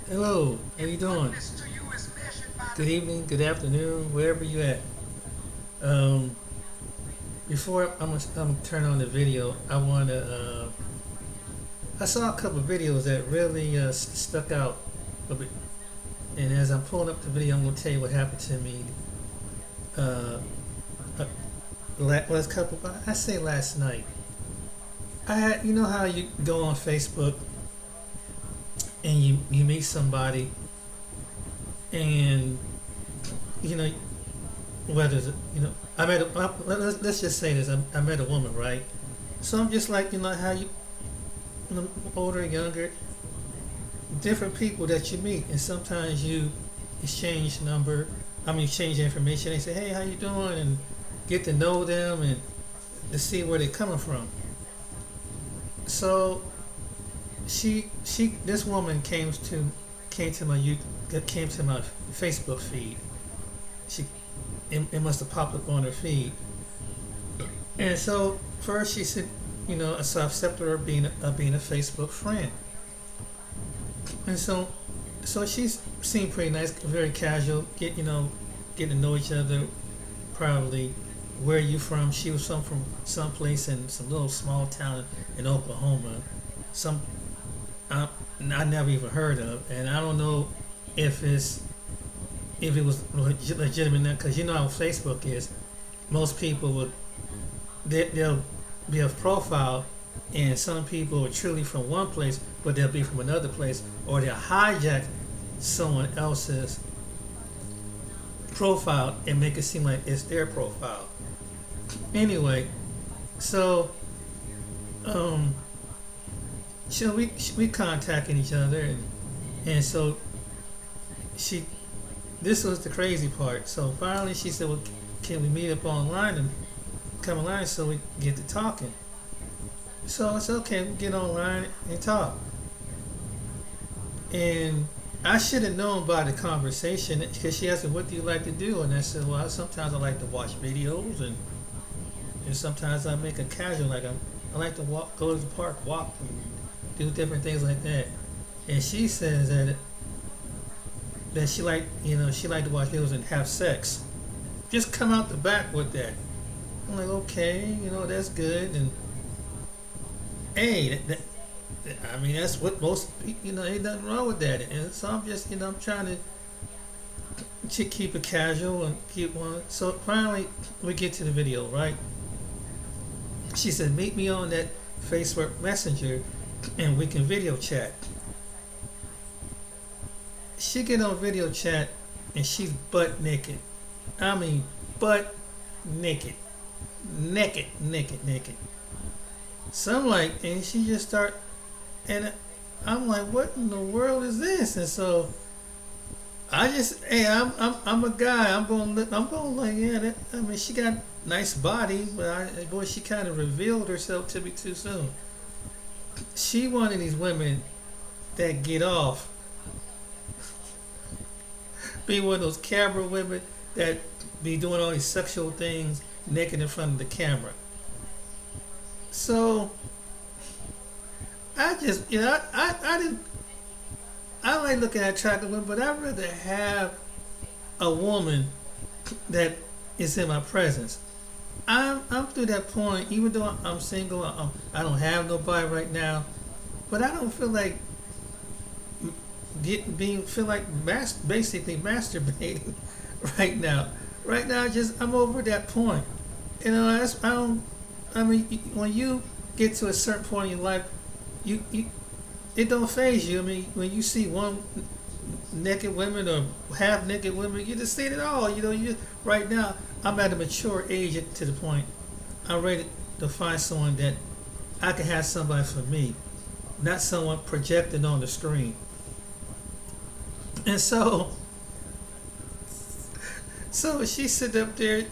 Hello, how you doing? Good evening, good afternoon, wherever you at. Um, before I'm turn on the video, I saw a couple of videos that really stuck out a bit. And as I'm pulling up the video, I'm gonna tell you what happened to me. Uh, uh, last couple, I say last night. I had, you know how you go on Facebook and you meet somebody and you know whether you know I met a, let's just say this, I met a woman, right? So I'm just like, you know how older, younger, different people that you meet, and sometimes you exchange number. I mean, exchange information. They say, "Hey, how you doing?" and get to know them and to see where they're coming from. So this woman came to my came to my Facebook feed. She it must have popped up on her feed, and so first she said, you know, so I accepted her being a Facebook friend. And so she seemed pretty nice, very casual. Getting to know each other. Probably where are you from? She was from someplace in some little small town in Oklahoma. Some I never even heard of, and I don't know if it was legitimate because you know how Facebook is. Most people they'll be a profile, and some people are truly from one place, but they'll be from another place, or they'll hijack someone else's profile and make it seem like it's their profile. Anyway, so um, so we contacting each other, and so she this was the crazy part. So finally she said, "Well, can we meet up online and come online so we get to talking?" So I said, "Okay, we get online and talk." And I should have known by the conversation because she asked me, "What do you like to do?" And I said, "Well, sometimes I like to watch videos, and sometimes I make a casual like I like to walk, go to the park, walk, and do different things like that." And she says that she liked to watch videos and have sex. Just come out the back with that. I'm like, okay, that's good. And hey, I mean, that's what most ain't nothing wrong with that. And so I'm just, I'm trying to keep it casual and keep one. So finally, we get to the video, right? She said, "Meet me on that Facebook Messenger, and we can video chat." She get on video chat, and she's butt naked. I mean, butt naked, naked. So I'm like, and she just start, and I'm like, what in the world is this? And so hey, I'm a guy. I'm going like, yeah. I mean, she got nice body, but boy, she kind of revealed herself to me too soon. She one of these women that get off, be one of those camera women that be doing all these sexual things naked in front of the camera. So I just, I didn't. I like looking at attractive women, but I'd rather have a woman that is in my presence. I'm through that point. Even though I'm single, I don't have nobody right now, but I don't feel like feel like basically masturbating right now. Right now, I'm over that point. That's I don't. I mean, when you get to a certain point in your life, you it don't phase you. I mean, when you see one naked women or half naked women, you just see it all. Right now, I'm at a mature age to the point I'm ready to find someone that I can have somebody for me, not someone projected on the screen. And so she sit up there,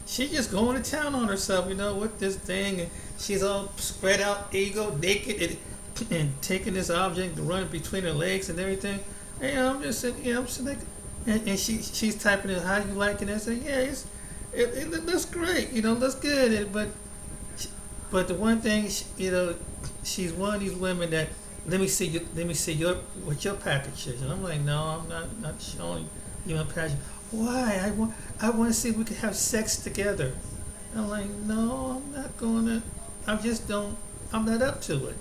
she just going to town on herself, with this thing, and she's all spread out, ego, naked, and taking this object and running between her legs and everything. And I'm just sitting, I'm sitting like, and she's typing in, "How you like it?" And I say, "Yeah, it looks great, looks good." But the one thing, she's one of these women that let me see your what your package is. And I'm like, no, I'm not showing you my package. Why? I want to see if we can have sex together. I'm like, no, I'm not gonna. I just don't. I'm not up to it.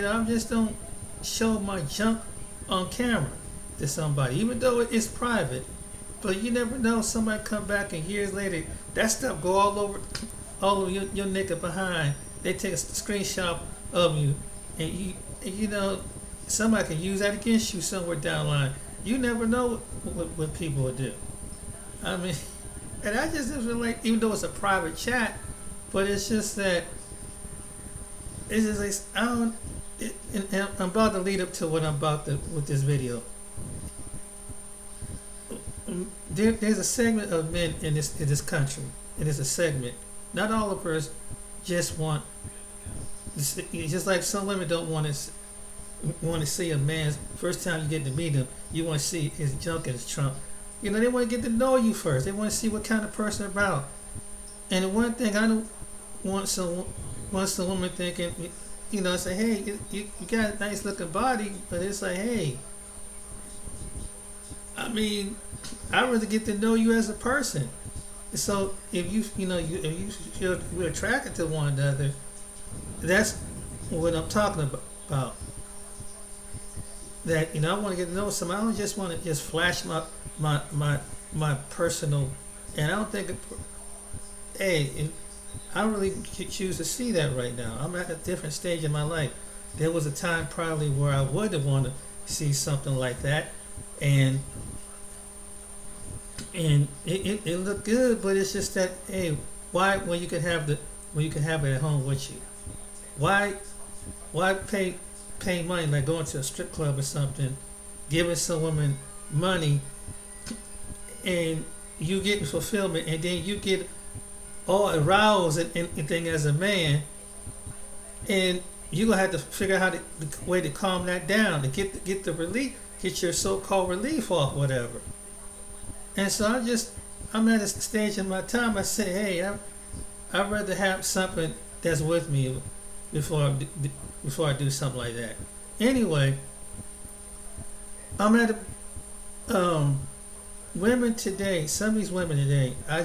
I just don't show my junk on camera to somebody, even though it's private. But you never know. Somebody come back and years later, that stuff go all over your naked behind. They take a screenshot of you, and somebody can use that against you somewhere down the line. You never know what people will do. I mean, and I just feel like, even though it's a private chat, but it's just that it's just like I don't. And I'm about to lead up to what I'm about to with this video. There's a segment of men in this country, and it's a segment. Not all of us just want. Just like some women don't want to see a man's first time you get to meet him. You want to see his junk and his trunk. They want to get to know you first. They want to see what kind of person you're about. And the one thing I don't want some woman thinking, say, hey, you got a nice looking body, but it's like, hey, I mean, I really get to know you as a person. So if you feel we're attracted to one another, that's what I'm talking about. That I want to get to know somebody. I don't just want to just flash my personal, and I don't think. I don't really choose to see that right now. I'm at a different stage in my life. There was a time probably where I would have wanted to see something like that, and it looked good, but it's just that, hey, why when you can have it at home with you? Why pay money, like going to a strip club or something, giving some woman money, and you get fulfillment, and then you get all aroused and thing as a man, and you're gonna have to figure out the way to calm that down, to get the relief, get your so-called relief off, whatever. And so I'm at a stage in my time. I say, hey, I'd rather have something that's with me before I do something like that. Anyway, I'm at women today. Some of these women today, I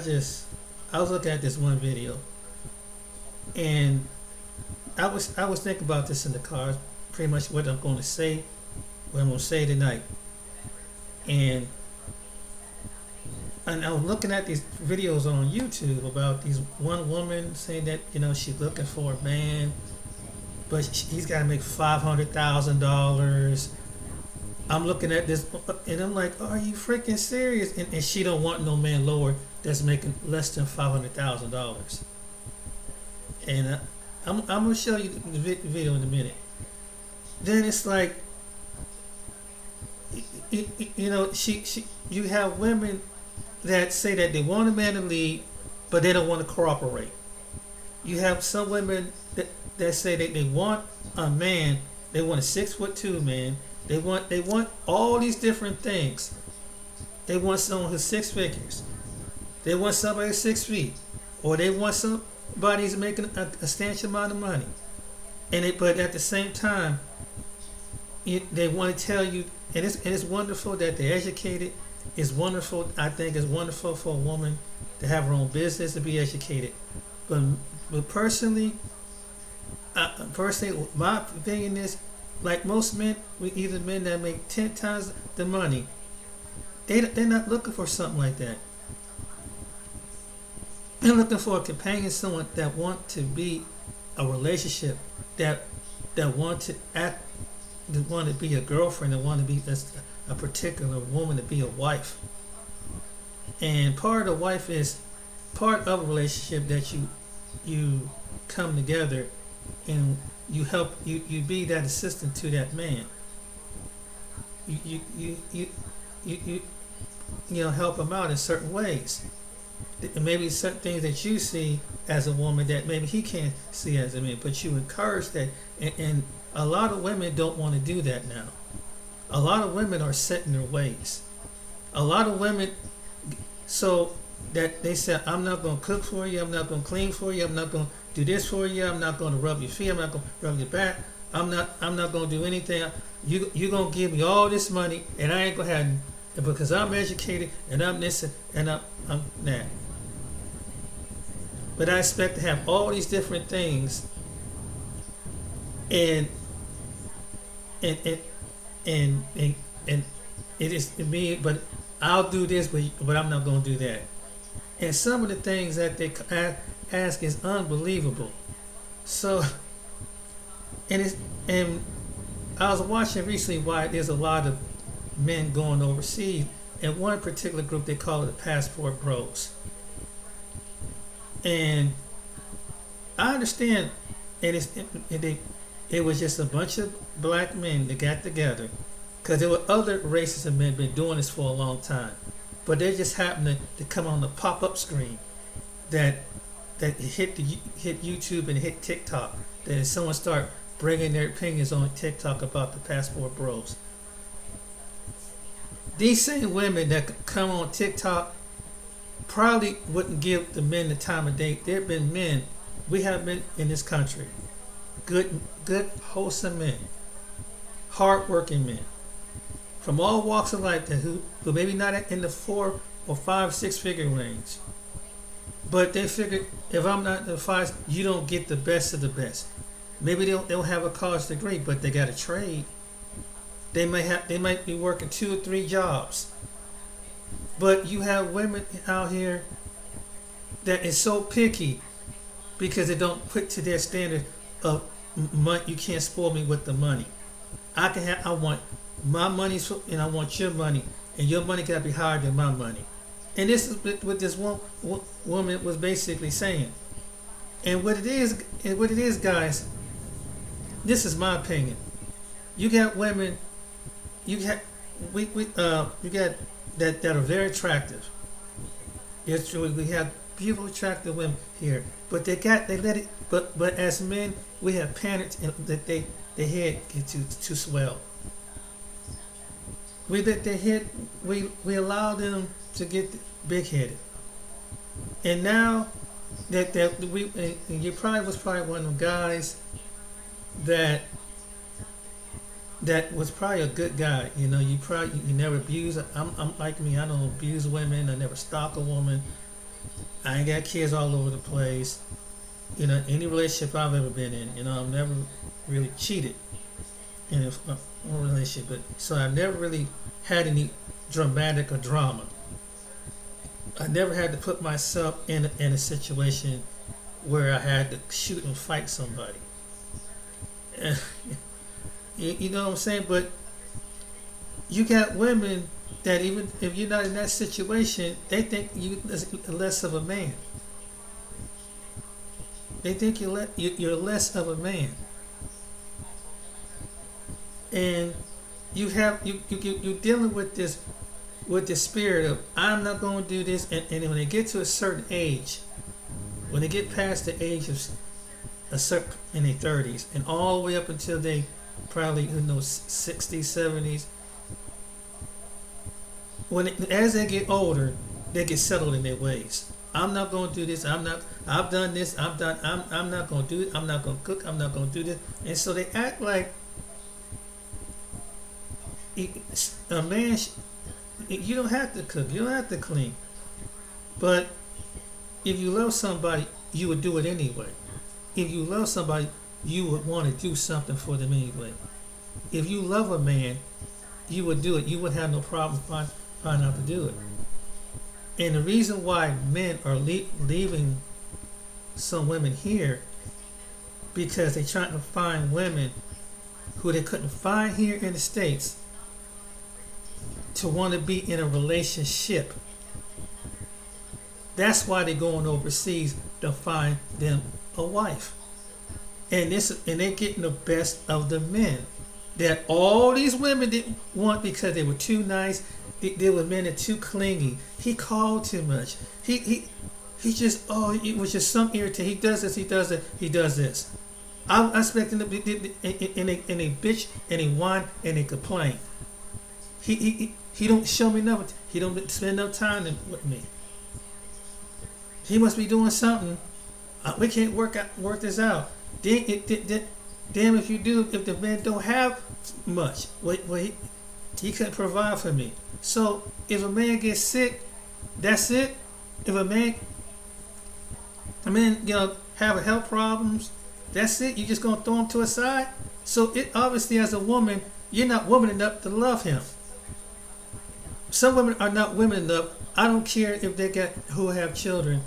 was looking at this one video, and I was thinking about this in the car. Pretty much what I'm going to say tonight, and I was looking at these videos on YouTube about these one woman saying that she's looking for a man, but he's got to make $500,000. I'm looking at this, and I'm like, are you freaking serious? And she don't want no man lower that's making less than $500,000. And I'm gonna show you the video in a minute. Then it's like, you have women that say that they want a man to lead, but they don't want to cooperate. You have some women that say that they want a man, they want a 6'2" man. They want all these different things. They want someone who's 6 figures. They want somebody who's 6 feet, or they want somebody who's making a substantial amount of money. But at the same time, they want to tell you, and it's wonderful that they're educated. It's wonderful. I think it's wonderful for a woman to have her own business, to be educated. But personally, my opinion is, like most men, either men that make 10 times the money, they're not looking for something like that. They're looking for a companion, someone that want to be a relationship, that want to act, that want to be a girlfriend, that want to be a particular woman, to be a wife. And part of wife is part of a relationship that you come together and you help you be that assistant to that man. You help him out in certain ways. And maybe certain things that you see as a woman that maybe he can't see as a man, but you encourage that. And a lot of women don't want to do that now. A lot of women are set in their ways. A lot of women, so that they say, I'm not going to cook for you, I'm not going to clean for you, I'm not going to do this for you, I'm not going to rub your feet, I'm not going to rub your back, I'm not gonna do anything. You gonna give me all this money, and I ain't gonna have, because I'm educated and I'm this and I'm that. But I expect to have all these different things, and and and and it is me. But I'll do this, but I'm not gonna do that. And some of the things that they ask is unbelievable. So, and it's and I was watching recently why there's a lot of men going overseas. And one particular group, they call it the passport bros. And I understand, it was just a bunch of black men that got together, because there were other races of men been doing this for a long time, but they just happened to come on the pop-up screen that hit YouTube and hit TikTok. Then someone start bringing their opinions on TikTok about the passport bros. These same women that come on TikTok probably wouldn't give the men the time of day. There have been men, we have men in this country, good, wholesome men, hardworking men, from all walks of life, that who maybe not in the 4 or 5, 6 figure range, but they figured, if I'm not in the 5, you don't get the best of the best. Maybe they don't have a college degree, but they got a trade. They might be working 2 or 3 jobs. But you have women out here that is so picky because they don't put to their standard of money. You can't spoil me with the money. I want my money, and I want your money, and your money gotta be higher than my money. And this is what this one woman was basically saying. And what it is, guys, this is my opinion. You got women, you got that are very attractive. It's true, we have beautiful, attractive women here, but they let it. But as men, we have panicked and that their head get too swell. We let their head. We allow them to get big headed, and now that we, and you probably was probably one of the guys that was probably a good guy. You know, you never abuse. I'm like me. I don't abuse women. I never stalk a woman. I ain't got kids all over the place. You know, any relationship I've ever been in, you know, I've never really cheated in a relationship. But so I never really had any dramatic or drama. I never had to put myself in a situation where I had to shoot and fight somebody. You know what I'm saying? But you got women that even if you're not in that situation, they think you less of a man. They think you're less of a man, and you're dealing with this spirit of I'm not going to do this, and when they get to a certain age, when they get past the age of a certain in their 30s, and all the way up until they probably 60s, 70s. As they get older, they get settled in their ways. I'm not going to do this. I've done this. I'm not going to do it. I'm not going to cook. I'm not going to do this. And so they act like a man. You don't have to cook. You don't have to clean. But if you love somebody, you would do it anyway. If you love somebody, you would want to do something for them anyway. If you love a man, you would do it. You would have no problem finding out to do it. And the reason why men are leaving some women here, because they're trying to find women who they couldn't find here in the States to want to be in a relationship. That's why they're going overseas to find them a wife. And they're getting the best of the men that all these women didn't want because they were too nice. They were men that were too clingy. He called too much. He just it was just some irritation. He does this. He does that. He does this. I expect them to be and they bitch and they whine and they complain. He don't show me nothing. He don't spend no time with me. He must be doing something. We can't work this out. Damn if you do if the man don't have much. He couldn't provide for me. So if a man gets sick, that's it. If a man, have health problems, that's it. You just gonna throw him to a side. So it obviously, as a woman, you're not woman enough to love him. Some women are not women enough. I don't care if they got who have children.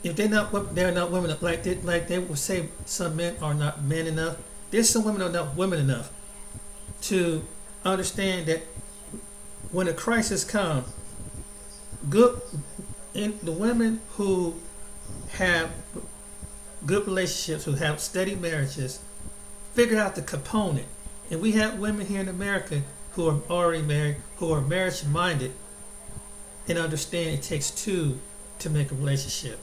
If they're not women enough. Like they would say, some men are not men enough. There's some women are not women enough to understand that when a crisis comes, the women who have good relationships, who have steady marriages, figure out the component. And we have women here in America who are already married, who are marriage minded, and understand it takes two to make a relationship.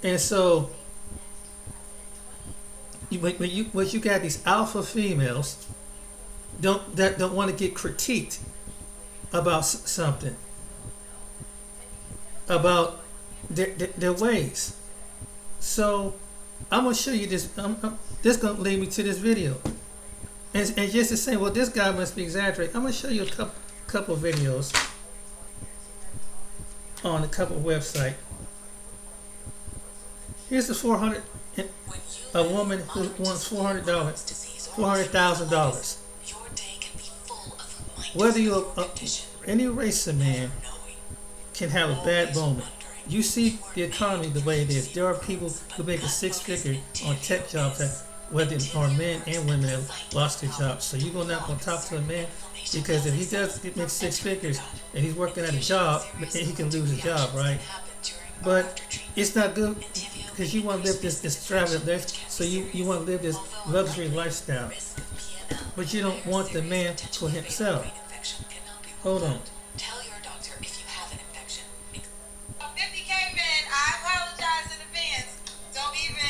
And so, when you got these alpha females that don't want to get critiqued about something, about their ways. So I'm gonna show you this. This gonna lead me to this video, and just to say, well, this guy must be exaggerating. I'm gonna show you a couple videos on a couple websites. Here's the 400. A woman who wants $400,000. Whether you're any race of man can have a bad moment. You see the economy the way it is. There are people who make a six-figure on tech jobs that whether are men and women have lost their jobs. So you're not going to talk to a man because if he does make six figures and he's working at a job, he can lose his job, right? But it's not good because you want to live this extravagant life. So you want to live this luxury lifestyle, but you don't want the man for himself. Hold on. Tell your doctor if you have an infection. 50K man, I apologize in advance. Don't even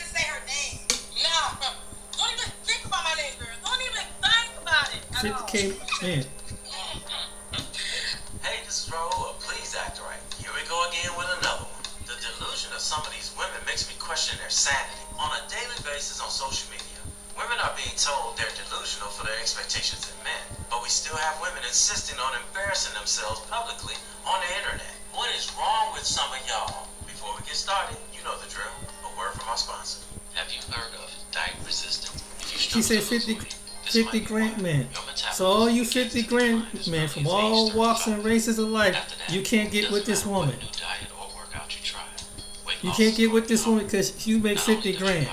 say her name. No, don't even think about my name, girl. Don't even think about it. 50K man. Hey, this is Raul. Please act right. Here we go again with another one. The delusion of some of these women makes me question their sanity. On a daily basis on social media, women are being told they're delusional for their expectations in men, but we still have women insisting on embarrassing themselves publicly on the internet. What is wrong with some of y'all? Before we get started, you know the drill. A word from our sponsor. Have you heard of diet resistant? He said 50 grand men. So all you 50 grand men from all walks and races of life, you can't get with this woman. You can't get with this woman because you make 50 grand.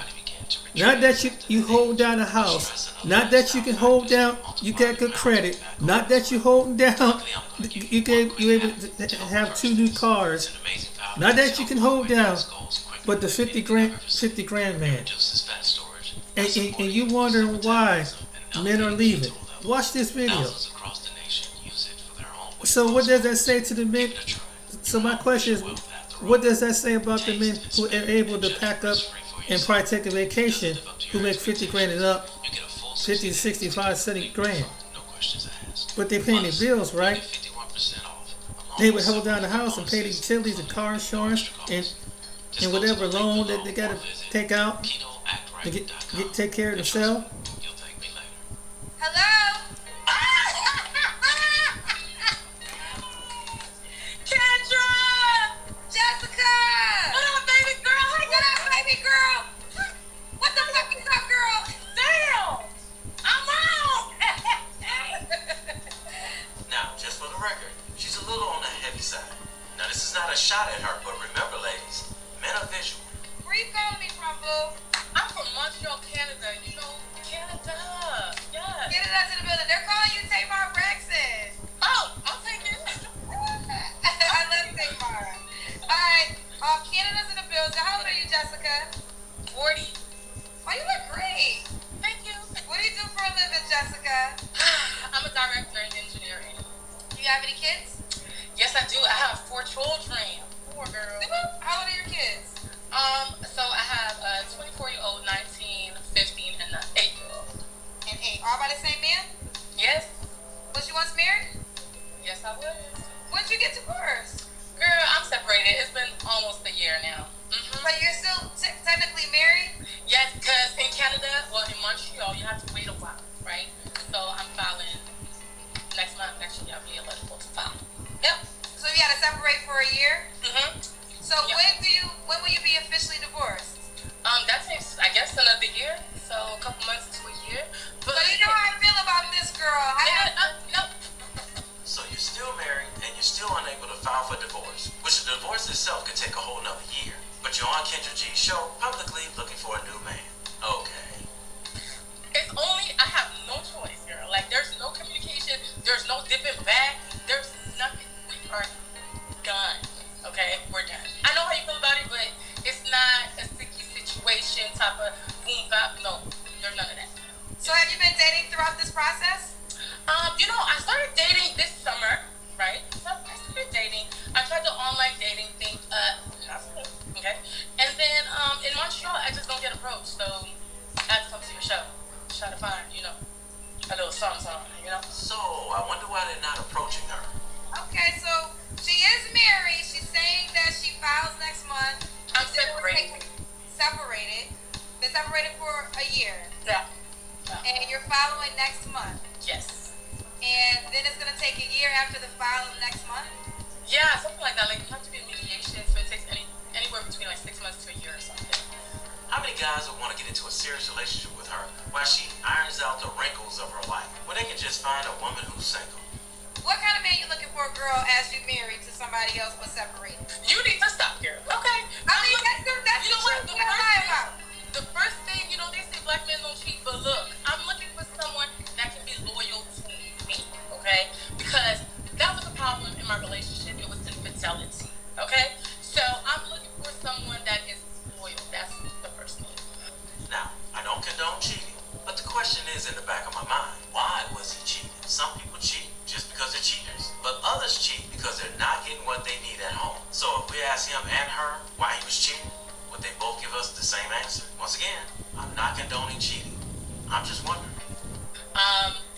Not that you hold down a house. Not that you can hold down. You got good credit. Not that you holding down. You able to have 2 new cars. Not that you can hold down. But the 50 grand man. And you wondering why men are leaving. Watch this video. So what does that say to the men? So my question is, what does that say about the men who are able to pack up and probably take a vacation, who make 50 grand and up, 50 to 65, 70 grand? But they paying their bills, right? They would hold down the house and pay the utilities, the car insurance, and whatever loan that they got to take out to take care of themselves. Hello? Kendra! Jessica! What up, baby girl? Hey, what up, baby girl? What the fuck is up, girl? Damn! I'm out! Now, just for the record, she's a little on the heavy side. Now, this is not a shot at her, but remember, ladies, men are visual. Where you calling me from, boo? I'm from Montreal, Canada. You know, Canada. Yeah. Canada's in the building. They're calling you Tamar Braxton. Oh, I'll take it. I love Tamar. Alright, Canada's in the building. How old are you, Jessica? 40. Oh, you look great. Thank you. What do you do for a living, Jessica? I'm a director in engineering. Do you have any kids? Yes, I do. I have 4 children. 4 girls. How old are your kids? So I have a 24-year-old, 19, 15, and an 8-year-old. And 8. All by the same man? Yes. Was you once married? Yes, I was. When did you get divorced? Girl, I'm separated. It's been almost a year now. Mm-hmm. But you're still technically married? Yes, because in Canada, well, in Montreal, you have to wait a while, right? So I'm filing next month. Actually, I'll be eligible to file. Yep. So you got to separate for a year? Mm-hmm. So yep. When will you be officially divorced? That takes, I guess, another year. So a couple months to a year. But so you know how I feel about this girl. Nope. So you're still married and you're still unable to file for divorce, which the divorce itself could take a whole nother year. But you're on Kendra G's show publicly looking for a new man. Okay. It's only, I have no choice, girl. Like, there's no communication. There's no dipping back. There's nothing. We are done. Okay? We're done. I know how you feel about it, but it's not a sticky situation type of boom bap. No, there's none of that. So have you been dating throughout this process? I started dating this summer, right? So I started dating. I tried the online dating thing, okay? And then in Montreal, I just don't get approached, so I had to come to your show. Try to find, a little something, So I wonder why they're not approaching her. Okay, so she is married. She's saying that she files next month. I'm separated. Been separated for a year. Yeah. And you're following next month. Yes. And then it's gonna take a year after the file of next month? Yeah, something like that. Like, you have to be in mediation, so it takes anywhere between like 6 months to a year or something. How many guys would want to get into a serious relationship with her while she irons out the wrinkles of her life when they can just find a woman who's single? What kind of man you looking for, girl, as you married to somebody else but separated? You need to stop, girl. Okay. That's the first thing, they say black men don't cheat, but look, I'm looking for someone that can be loyal to me, okay? Because that was a problem in my relationship. It was infidelity, okay? So I'm looking for someone that is loyal. That's the first thing. Now, I don't condone cheating, but the question is in the back of my mind, why was he cheating? Some people cheat just because they're cheaters, but others cheat because they're not getting what they need at home. So if we ask him and her why he was cheating, would they both give us the same answer? Once again, I'm not condoning cheating. I'm just wondering.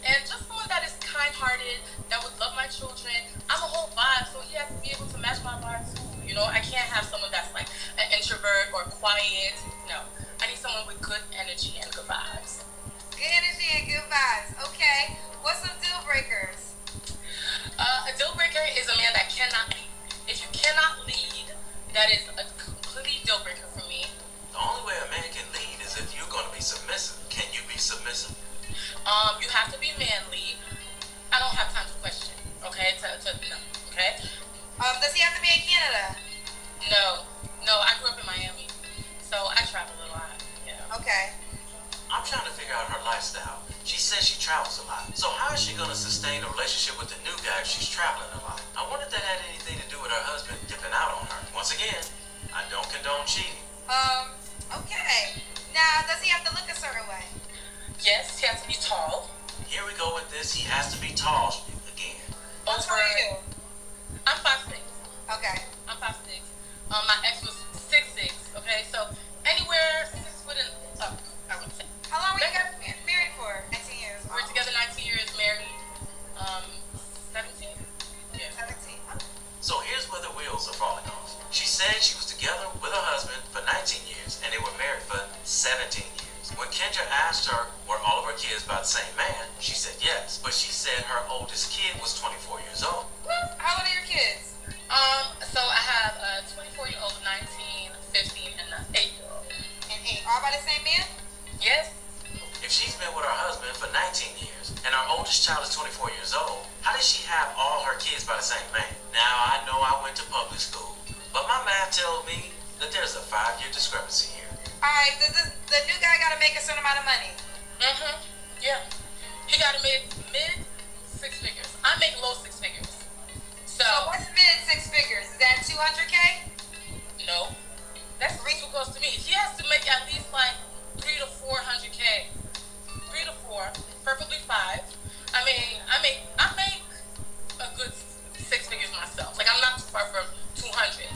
And just someone that is kind-hearted, that would love my children. I'm a whole vibe, so he has to be able to match my vibe too. I can't have someone that's like an introvert or quiet. No, I need someone with good energy and good vibes. Good energy and good vibes. Okay. What's some deal breakers? A deal breaker is a man that cannot lead. If you cannot lead, that is a complete deal breaker for me. The only way a man can lead is if you're going to be submissive. Can you be submissive? You have to be manly. I don't have time to question. Okay, no. Okay. Does he have to be in Canada? No. I grew up in Miami, so I travel a lot. Yeah. Okay. I'm trying to figure out her lifestyle. She says she travels a lot. So how is she going to sustain a relationship with the new guy if she's traveling a lot? I wonder if that had anything to do with her husband dipping out on her. Once again, I don't condone cheating. Okay. Now, does he have to look a certain way? Yes, he has to be tall. Here we go with this. He has to be tall again. What's for you? I'm 5'6". Okay. I'm 5'6". My ex was 6'6". Okay, so anywhere 6 foot and up, I would say. How long were you guys married for? 19 years. We're together 19 years, married 17. Yeah. 17. So here's where the wheels are falling off. She said she was together with her husband for 19 years and they were married for 17 years. When Kendra asked her were all of her kids by the same man, she said yes, but she said her oldest kid was 24 years old. How old are your kids? So I have a 24-year-old, 19, 15, and an 8-year-old. And 8, all by the same man? Yes. If she's been with her husband for 19 years and her oldest child is 24 years old, how does she have all her kids by the same man? Now, I know I went to public school, but my math tells me that there's a 5-year discrepancy here. Alright, the new guy gotta make a certain amount of money. Mm-hmm. Yeah. He gotta make mid 6 figures. I make low 6 figures. So what's mid 6 figures? Is that 200K? No. That's too close to me. He has to make at least like 3 to 400K. 3 to 4, preferably 5. I mean, I make a good 6 figures myself. Like, I'm not too far from 200.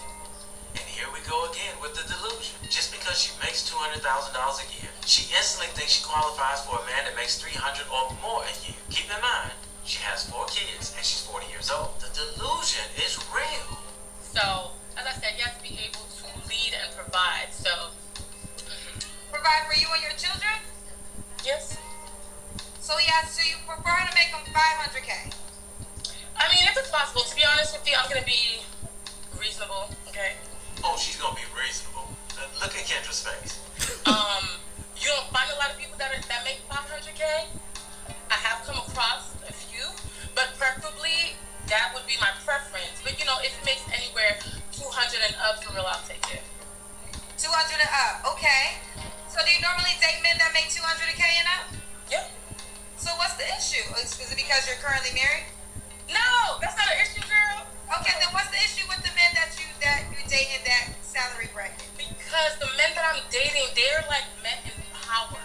And here we go again with the delusion. Just because she makes $200,000 a year, she instantly thinks she qualifies for a man that makes $300,000 or more a year. Keep in mind, she has 4 kids and she's 40 years old. The delusion is real. So, as I said, you have to be able to lead and provide. provide. So provide for you and your children? Yes. So you prefer to make them 500K? I mean, if it's possible. To be honest with you, I'm gonna be reasonable. Okay. Oh, she's gonna be reasonable. Look at Kendra's face. You don't find a lot of people that make 500K. I have come across a few, but preferably that would be my preference. But if it makes anywhere 200 and up, for real, I'll take it. 200 and up, okay. So do you normally date men that make 200K and up? Yeah. So what's the issue? Is it because you're currently married? No, that's not an issue, girl. Okay, then what's the issue with the men that you date in that salary bracket? Because the men that I'm dating, they're like men in power,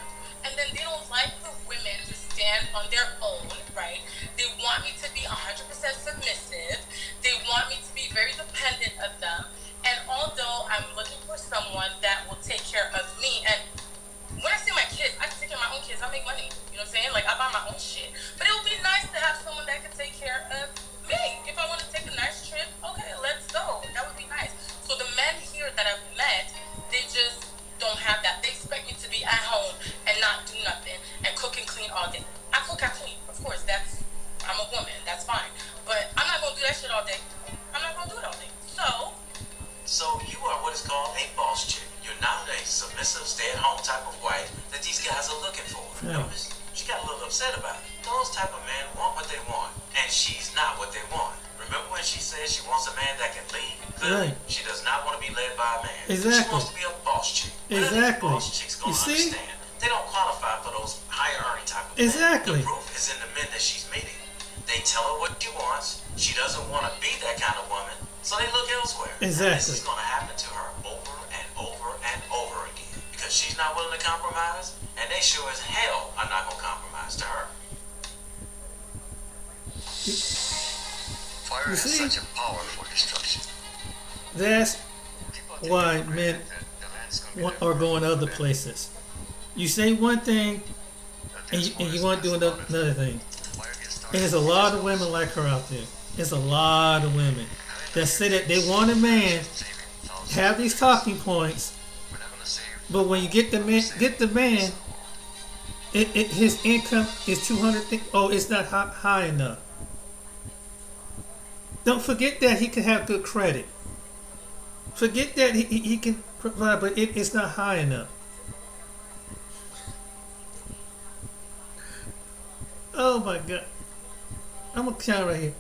and then they don't like the women to stand on their own, right? They want me to be 100% submissive. They want me to be very dependent of them. And although I'm looking for someone that will take care of me, and when I see my kids, I can take care of my own kids. I make money. You know what I'm saying? Like, I buy my own shit. But it would be nice to have someone that can take care of me. If I want to take a nice trip, okay, let's go. That would be nice. So the men here that I've met, they just don't have that. They expect me to be at home and not do nothing and cook and clean all day. I cook, I clean. Of course, I'm a woman. That's fine. But I'm not going to do that shit all day. I'm not going to do it all day. So you are what is called a boss chick. You're not a submissive, stay-at-home type of wife that these guys are looking for. Yeah. Notice? She got a little upset about it. Those type of men want what they want, and she's not what they want. Remember when she said she wants a man that can lead? Clearly, Right. she does not want to be led by a man. Exactly. She wants to be a boss chick. Exactly. Boss chicks gonna You see? understand. They don't qualify for those higher earning type of Exactly. men. The proof is in the men that she's meeting. They tell her what she wants. She doesn't want to be that kind of woman, so they look elsewhere. Exactly. And this is going to happen to her over and over and over again because she's not willing to compromise, and they sure as hell are not going to compromise to her. Fire You has see? such a power for destruction. That's People take why it for men granted that the man's gonna be are there going for other them. places. You say one thing That and transport you is want to do massive another thing. Fire gets started. And there's a lot of women like her out there. There's a lot of women that say that they want a man, Saving thousands have of these lives. talking points, We're not gonna save but when you get the man, his income is 200. Oh, it's not high enough. Don't forget that he can have good credit. Forget that he can provide, but it's not high enough. Oh my God! I'm gonna count right here.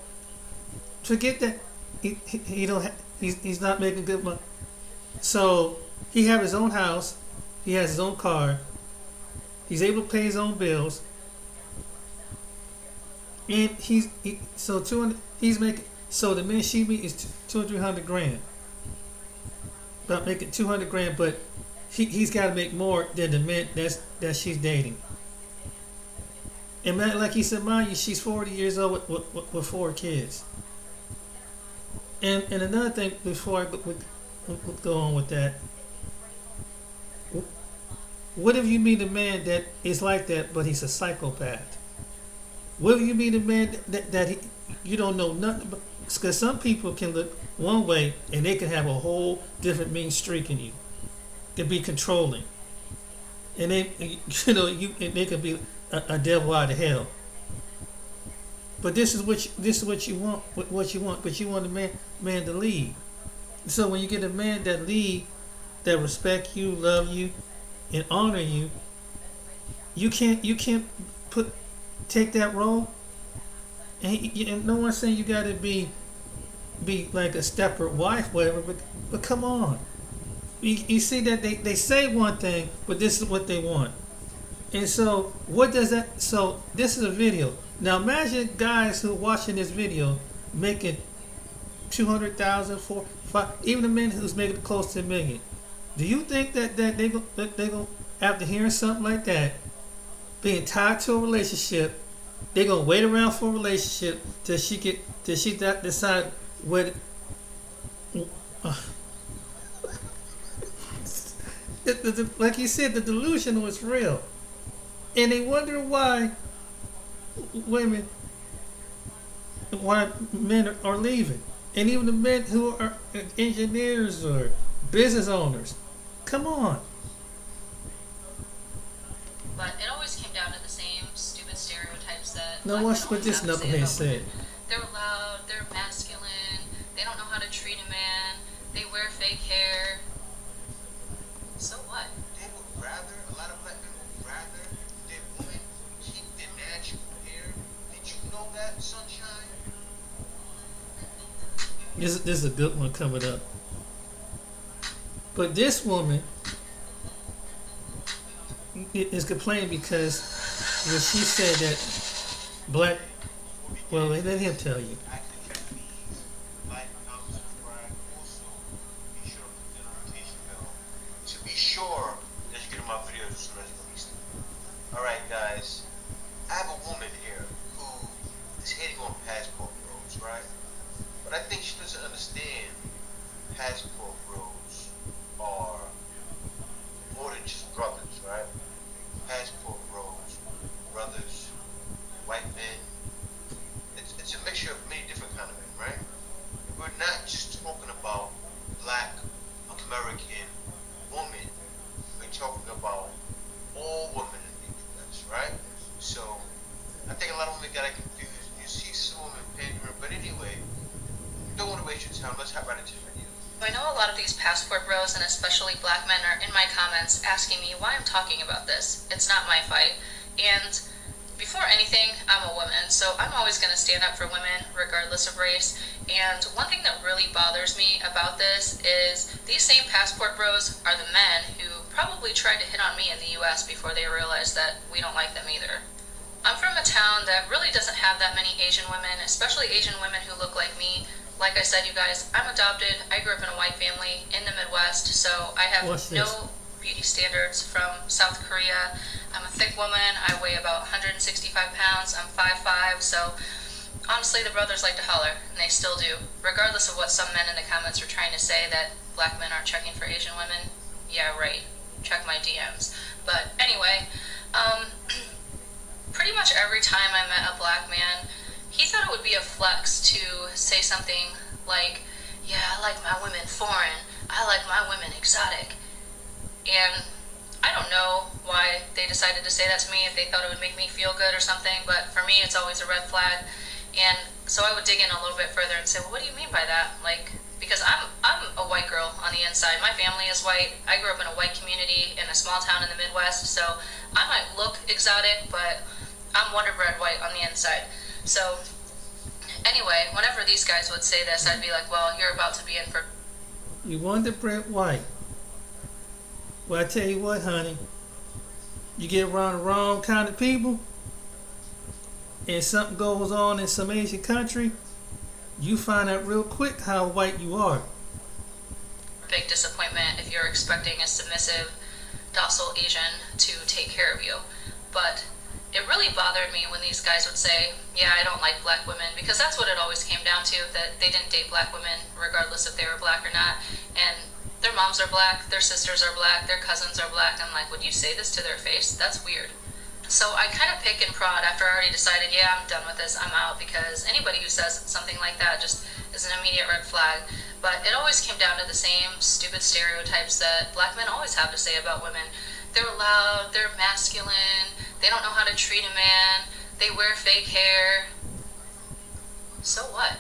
Forget that he don't he's not making good money. So he have his own house, he has his own car, he's able to pay his own bills, and so 200. He's making, so the man she meet is 200 grand. About making 200 grand, but he's got to make more than the man that she's dating. And man, like he said, mind you, she's 40 years old with 4 kids. And another thing before I go on with that, what if you meet a man that is like that, but he's a psychopath? What if you meet a man that you don't know nothing? Because some people can look one way and they can have a whole different mean streak in you. Can be controlling, and they they can be a devil out of hell. But this is what you want. What you want, but you want a man to lead. So when you get a man that lead, that respect you, love you, and honor you, you can't take that role. And no one's saying you got to be like a stepper wife, whatever. But come on, you see that they say one thing, but this is what they want. And so what does that? So this is a video. Now imagine guys who are watching this video making 200,000, 4, 5, even the men who's making close to $1 million. Do you think that they go after hearing something like that, being tied to a relationship, they gonna wait around for a relationship till she decide what? Like you said, the delusion was real, and they wonder why men are leaving, and even the men who are engineers or business owners, Come on. But it always came down to the same stupid stereotypes that Now black watch men what always this have to say knucklehead about said. women. They're loud, they're masculine, they don't know how to treat a man, they wear fake hair. So what? They would rather, a lot of black men would rather their women keep their natural hair. Did you know that, Sunshine? This is a good one coming up. But this woman is complaining because she said that black. Well, let him tell you. Actually check these, like, comment, subscribe. Also, be sure to hit the notification bell to be sure that you get my videos as soon as you release them. Alright, guys. I have a woman here who is hating on passport bros, right? But I think she doesn't understand passport bros are more than just brothers, right? Passport bros, brothers, white men. It's a mixture of many different kind of men, right? We're not just talking about black American women. We're talking about all women in the U.S., right? So I think a lot of women got it confused. You see some women pandering, but anyway, don't want to waste your time. Let's hop right into the video. I know a lot of these passport bros, and especially black men, are in my comments asking me why I'm talking about this. It's not my fight. And before anything, I'm a woman, so I'm always going to stand up for women regardless of race. And one thing that really bothers me about this is these same passport bros are the men who probably tried to hit on me in the US before they realized that we don't like them either. I'm from a town that really doesn't have that many Asian women, especially Asian women who look like me. Like I said, you guys, I'm adopted. I grew up in a white family in the Midwest, so I have no beauty standards from South Korea. I'm a thick woman. I weigh about 165 pounds. I'm 5'5", so honestly, the brothers like to holler, and they still do. Regardless of what some men in the comments are trying to say that black men aren't checking for Asian women, yeah, right. Check my DMs. But anyway, pretty much every time I met a black man, he thought it would be a flex to say something like, yeah, I like my women foreign, I like my women exotic. And I don't know why they decided to say that to me, if they thought it would make me feel good or something, but for me it's always a red flag. And so I would dig in a little bit further and say, well, what do you mean by that? Like, because I'm a white girl on the inside. My family is white. I grew up in a white community in a small town in the Midwest, so I might look exotic, but I'm Wonder Bread white on the inside. So anyway, whenever these guys would say this, I'd be like, well, you're about to be in for... You Wonder Bread white. Well, I tell you what, honey. You get around the wrong kind of people, and something goes on in some Asian country, you find out real quick how white you are. Big disappointment if you're expecting a submissive, docile Asian to take care of you. But it really bothered me when these guys would say, yeah, I don't like black women, because that's what it always came down to, that they didn't date black women regardless if they were black or not. And their moms are black, their sisters are black, their cousins are black. I'm like, would you say this to their face? That's weird. So I kind of pick and prod after I already decided, yeah, I'm done with this, I'm out, because anybody who says something like that just is an immediate red flag. But it always came down to the same stupid stereotypes that black men always have to say about women. They're loud, they're masculine, they don't know how to treat a man, they wear fake hair. So what?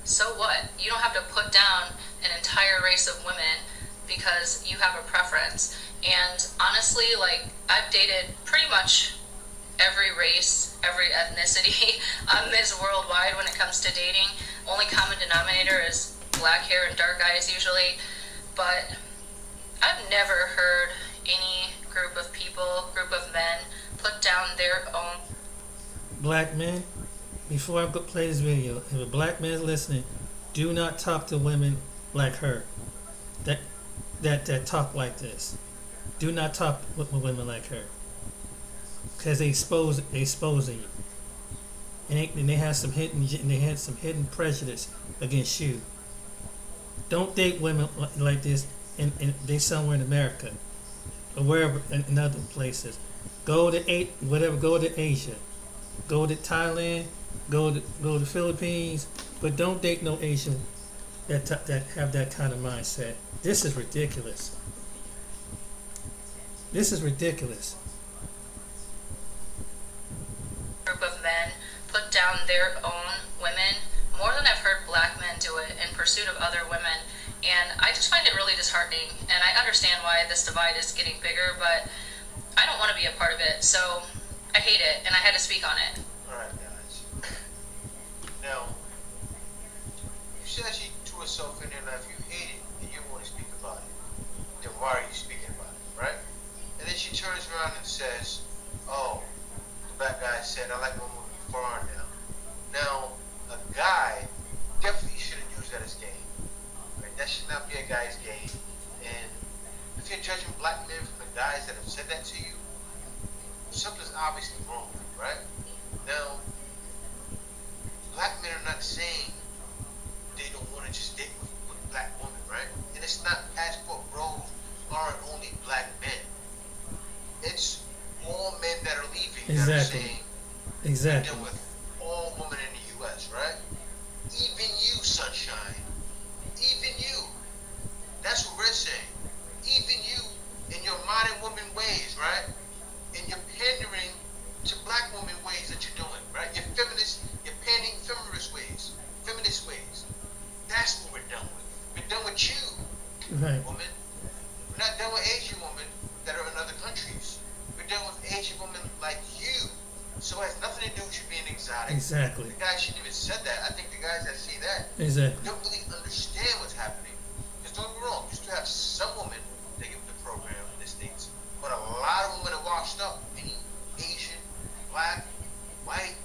So what? You don't have to put down an entire race of women because you have a preference. And honestly, like, I've dated pretty much every race, every ethnicity. I'm Ms. Worldwide when it comes to dating. Only common denominator is black hair and dark eyes usually. But I've never heard any group of people, group of men, put down their own... Black men, before I go play this video, if a black man is listening, do not talk to women like her. That talk like this. Do not talk with women like her, because they exposing you, and they have some hidden prejudice against you. Don't date women like this, and they somewhere in America, or wherever in other places. Go to Asia, go to Thailand, go to Philippines, but don't date no Asian that have that kind of mindset. This is ridiculous. This is ridiculous. Group of men put down their own women more than I've heard black men do it in pursuit of other women. And I just find it really disheartening. And I understand why this divide is getting bigger, but I don't want to be a part of it. So I hate it, and I had to speak on it. Alright, guys. Now, you said she to herself in there, now if you hate it and you want to speak about it, then why are you speaking about it, right? And then she turns around and says, oh, the black guy said, I like women with forearm now. Now, a guy definitely shouldn't use that as game. Right? That should not be a guy's game. And if you're judging black men from the guys that have said that to you, something's obviously wrong with you, right? Now, black men are not saying they don't want to just date with black women, right? And it's not passport bros aren't only black men. It's all men that are leaving that are Exactly. saying Exactly. deal with all women in the U.S., right? Even you, Sunshine. Even you. That's what we're saying. Even you in your modern woman ways, right? And you're pandering to black woman ways that you're doing, right? You're feminist, you're pandering feminist ways. That's what we're done with. We're done with you, Right. woman. We're not done with Asian women that are in other countries. We're done with Asian women like you. So it has nothing to do with you being exotic. Exactly. The guys shouldn't even said that. I think the guys that see that Exactly. don't really understand what's happening. Because don't get me wrong, you still have some women that give the program in the States. But a lot of women are washed up. Meaning Asian, black, white,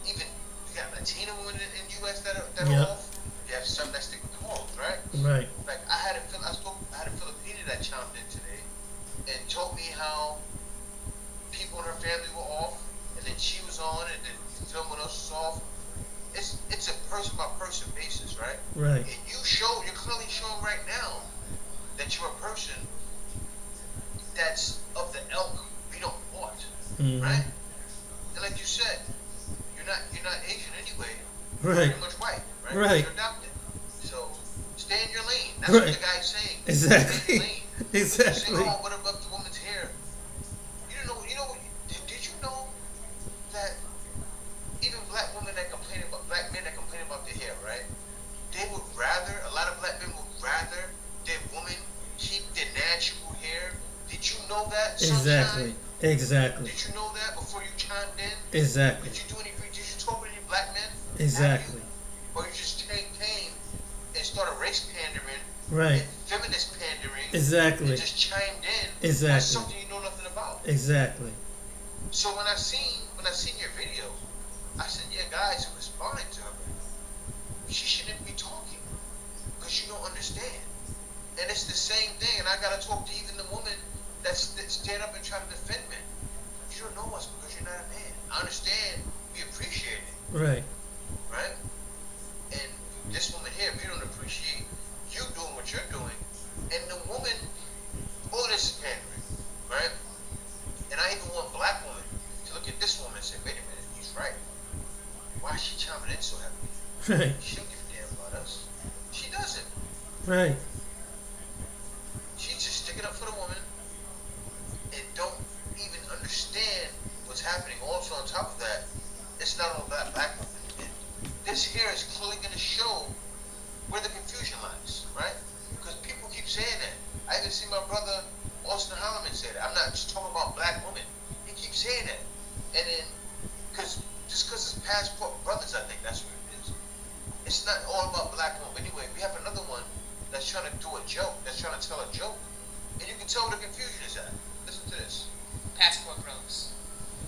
even you got Latina women in the US that are Yep. off. You have some that stick with the morals, right? Right. Like I had a Filipina that chimed in today and told me how people in her family were off, and then she was on, and then someone else was off. It's a person by person basis, right? Right. And you're clearly showing right now that you're a person that's of the ilk we don't want, Mhm. right? And like you said, you're not Asian anyway. You're Right. pretty much white, right? Right. You're adopted. So stay in your lane. That's Right. what the guy's saying. Exactly. Stay in your lane. Exactly. Say, oh, what about the woman's hair? Did you know that even black men that complain about their hair, right? A lot of black men would rather their woman keep their natural hair. Did you know that? Exactly. Sunshine? Exactly. Did you know that before you chimed in? Exactly. Did you talk with any black men? Exactly. Or you just came and started race pandering, Right. and feminist pandering, Exactly. and just chimed in on Exactly. something you know nothing about. Exactly. So when I seen your video, I said, yeah, guys are responding to her. She shouldn't be talking because you don't understand. And it's the same thing. And I gotta talk to even the woman that stand up and try to defend men. You don't know us because you're not a man. I understand. We appreciate it, Right. right? And this woman here, we don't appreciate you doing what you're doing. And the woman, all this is pandering, right? And I even want black women to look at this woman and say, wait a minute, he's right. Why is she chiming in so heavily? Right. She don't give a damn about us. She doesn't. Right. She's just sticking up for the woman and don't even understand what's happening. Also, on top of that, it's not all about black women. And this here is clearly going to show where the confusion lies, right? Because people keep saying that. I even see my brother Austin Holloman say that. I'm not just talking about black women. He keeps saying that. And then, because it's passport brothers, I think that's what it is. It's not all about black women. But anyway, we have another one that's trying to do a joke, that's trying to tell a joke. And you can tell where the confusion is at. Listen to this. Passport bros.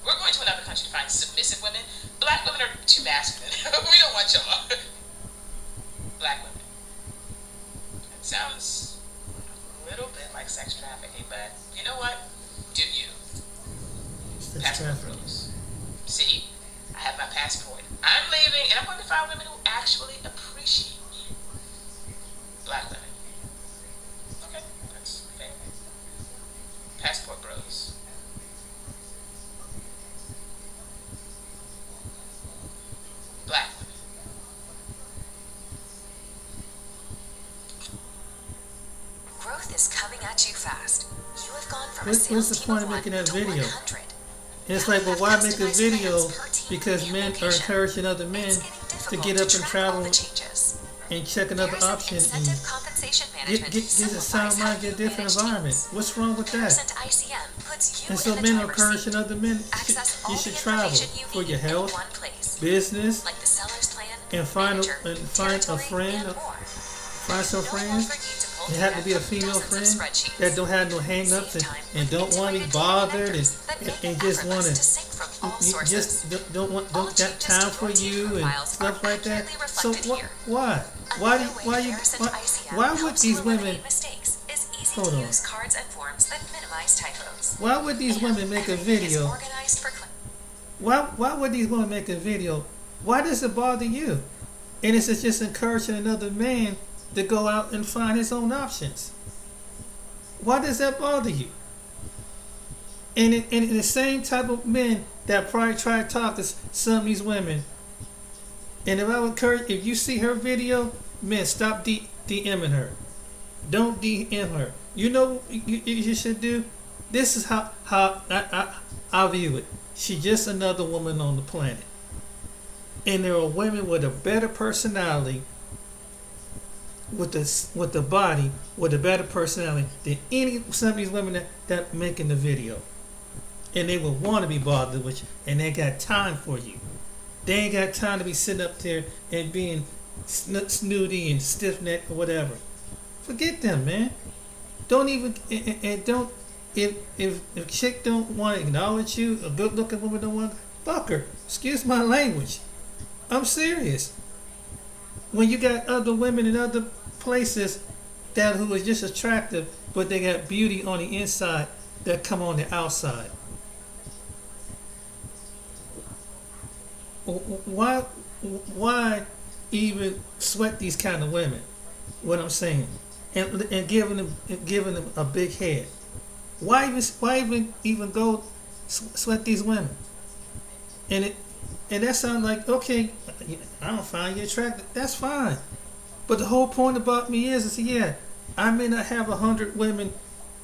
We're going to another country to find submissive women. Black women are too masculine. We don't want y'all. Black women. It sounds a little bit like sex trafficking, but you know what? Do you? That's Passport traffic. bros. See, I have my passport. I'm leaving, and I'm going to find women who actually appreciate me. Black women. Okay, that's fair. Passport bros. Black women. Growth is coming at you fast. You have gone from a What's sales the team point of of making 1 that to video? 100. And it's Now like, you well, have why make a customized video? plans per team Because and men are location. encouraging other men It's getting to difficult get up to and track all travel the changes. and check another Pearson option and Incentive Compensation get Management a sound simplifies how mind, get a you different manage environment. teams. What's wrong with that? Pearson ICM puts you And so in the men are driver's seat. encouraging other men Access all you the should travel information you for need your in health, one place, business, like the seller's plan, and find manager, a territory, friend, and more. find some No friends. longer need to pull It have to be a data from female dozens of friend spreadsheets. that don't have no hang-ups Save time and with don't want to be integrated bothered connectors that make and it just want effortless to sync from all you sources. just don't All got changes time to for your team you and profiles stuff are like that. accurately So reflected here. why Another way Pearson ICM why would helps these you women eliminate mistakes is easy Hold to on. use cards and forms that minimize typos. why would these And women make a everything is video? organized for Why would these women make a video? Why does it bother you? And it's just encouraging another man to go out and find his own options. Why does that bother you? And the same type of men that probably try to talk to some of these women. And if I would encourage, if you see her video, man, stop DMing her. Don't DM her. You know what you should do? This is how I view it. She's just another woman on the planet. And there are women with a better personality, with the body, with a better personality than some of these women that making the video. And they will want to be bothered with you, and they got time for you. They ain't got time to be sitting up there and being snooty and stiff-necked or whatever. Forget them, man. Don't even and don't if chick don't want to acknowledge you, a good-looking woman don't want, fuck her. Excuse my language. I'm serious. When you got other women in other places that who is just attractive, but they got beauty on the inside that come on the outside. Why even sweat these kind of women? What I'm saying, and giving them a big head. Why even go sweat these women? And that sounds like, okay, I don't find you attractive. That's fine. But the whole point about me is yeah, I may not have 100 women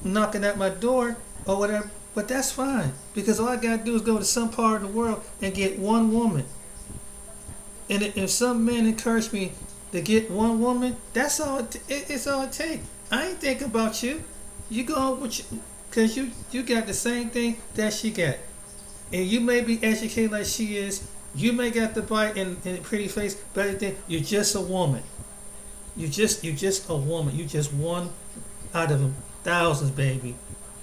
knocking at my door or whatever, but that's fine, because all I gotta do is go to some part of the world and get one woman. And if some men encourage me to get one woman, that's all. It's all it takes. I ain't thinking about you. You go with you, cause you got the same thing that she got, and you may be educated like she is. You may got the bite and a pretty face, but I think you're just a woman. You just a woman. You just one out of thousands, baby.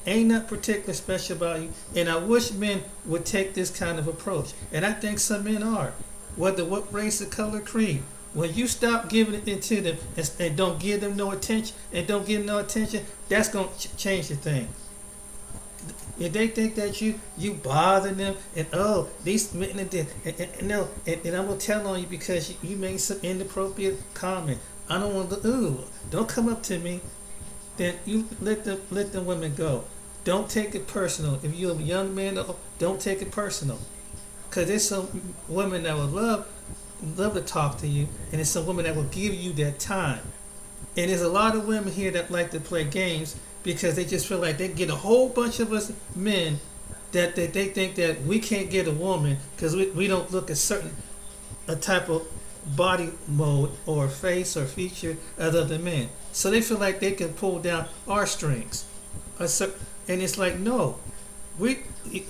Ain't nothing particularly special about you. And I wish men would take this kind of approach. And I think some men are. Whether what race or color, creed. When you stop giving it to them and don't give them no attention, that's going to change the thing. If they think that you bother them and these men and I'm gonna tell on you because you made some inappropriate comment. I don't want to. Don't come up to me. Then you let the women go. Don't take it personal. If you're a young man, don't take it personal. Cause there's some women that would love to talk to you, and there's some women that will give you that time. And there's a lot of women here that like to play games because they just feel like they get a whole bunch of us men that they think that we can't get a woman because we don't look a type of body mode or face or feature other than men. So they feel like they can pull down our strings. And it's like, no,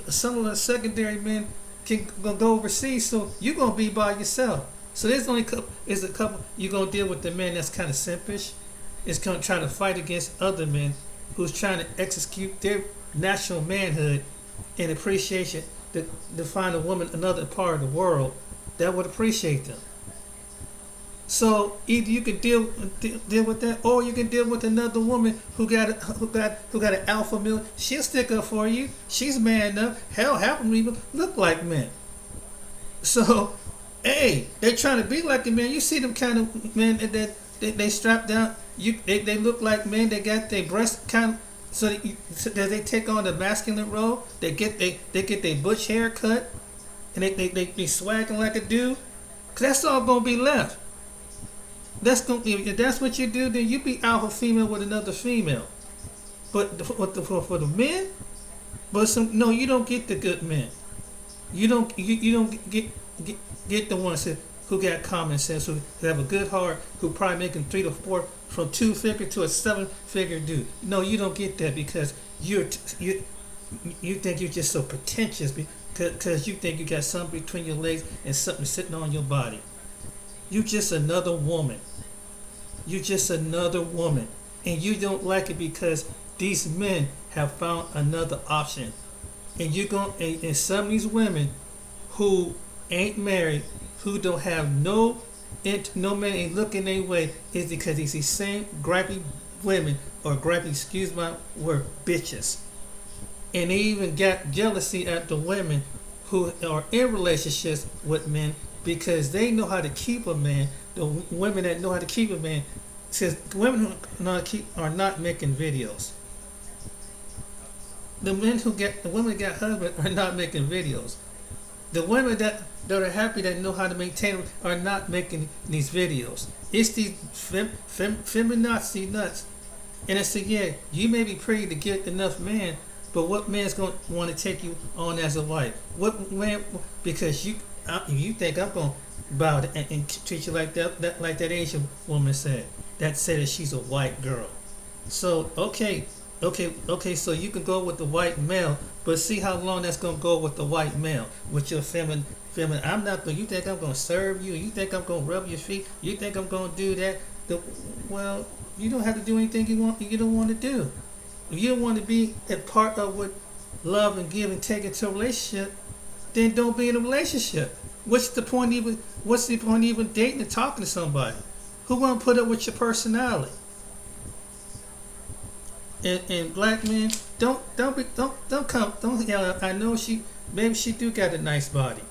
some of the secondary men can go overseas, so you're gonna be by yourself. So there's only a couple. You're gonna deal with the man that's kind of simpish. It's gonna try to fight against other men who's trying to execute their natural manhood and appreciation to find a woman another part of the world that would appreciate them. So either you can deal with that, or you can deal with another woman who got an alpha male. She'll stick up for you. She's man enough. Hell, half of them even look like men. So, hey, they're trying to be like a man. You see them kind of men that they strap down. They look like men. They got their breasts kind of so that they take on the masculine role. They get their butch hair cut, and they be swagging like a dude. 'Cause that's all gonna be left. If that's what you do, then you be alpha female with another female. But for the men, but some no, you don't get the good men. You don't get the ones who got common sense, who have a good heart, who probably making 3 to 4 from 2-figure to a 7-figure dude. No, you don't get that because you think you're just so pretentious because you think you got something between your legs and something sitting on your body. You just another woman. You just another woman, and you don't like it because these men have found another option, and and some of these women who ain't married, who don't have no man ain't looking their way, is because it's these same gripey women or gripey, excuse my word, bitches. And they even got jealousy at the women who are in relationships with men because they know how to keep a man. The women that know how to keep a man, says women who know how to keep are not making videos. The women that got husbands are not making videos. The women that are happy that know how to maintain are not making these videos. It's these feminazi nuts. And I said, yeah, you may be pretty to get enough man, but what man's going to want to take you on as a wife? What man? Because you think I'm going to bow and treat you like that Asian woman said. That said that she's a white girl. So okay. So you can go with the white male, but see how long that's gonna go with the white male with your feminine. I'm not going. You think I'm gonna serve you? You think I'm gonna rub your feet? You think I'm gonna do that? Well, you don't have to do anything you don't want to do. If you don't want to be a part of what love and give and take into a relationship, then don't be in a relationship. What's the point even dating and talking to somebody? Who want to put up with your personality? And black men, don't yell. I know maybe she do got a nice body,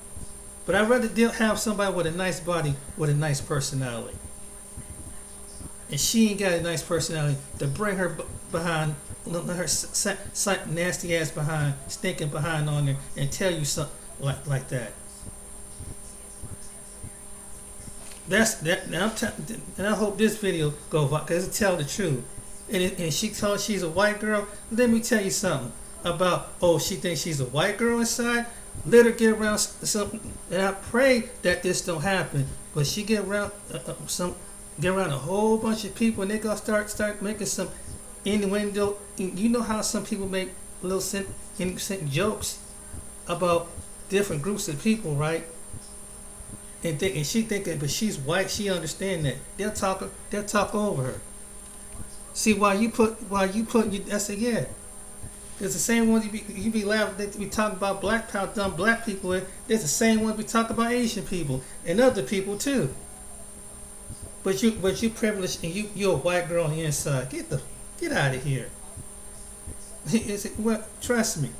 but I'd rather have somebody with a nice body with a nice personality. And she ain't got a nice personality to bring her behind, her nasty ass behind, stinking behind on there, and tell you something like that. That's that. And I hope this video goes viral because it tell the truth. And she told she's a white girl. Let me tell you something about. Oh, she thinks she's a white girl inside. Let her get around something. And I pray that this don't happen. But she get around a whole bunch of people, and they gonna start making some innuendo. You know how some people make little innocent jokes about different groups of people, right? And she thinking, but she's white. She understand that. They'll talk over her. See, while you put, I say, yeah. It's the same ones you be laughing that we talk about black power, dumb black people. It's the same ones we talk about Asian people and other people too. But you privileged and you're a white girl on the inside. Get out of here. Well, trust me.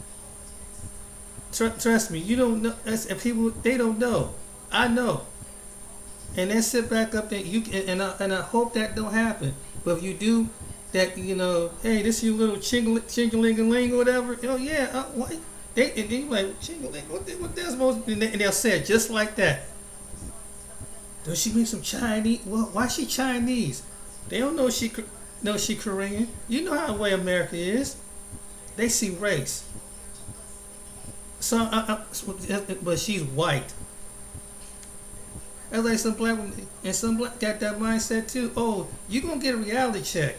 Trust me. You don't know. And people, they don't know. I know. And then sit back up there. And I hope that don't happen. But if you do, that hey, this is your little ching-a-ling-a-ling or whatever. Oh yeah, what? They like ching-a-ling. What that's supposed to? And they'll say it just like that. Does she make some Chinese? Well, why she Chinese? They don't know she Korean. You know how the way America is. They see race. So, but she's white. That's like some black women, and some black got that mindset too. Oh, you gonna get a reality check.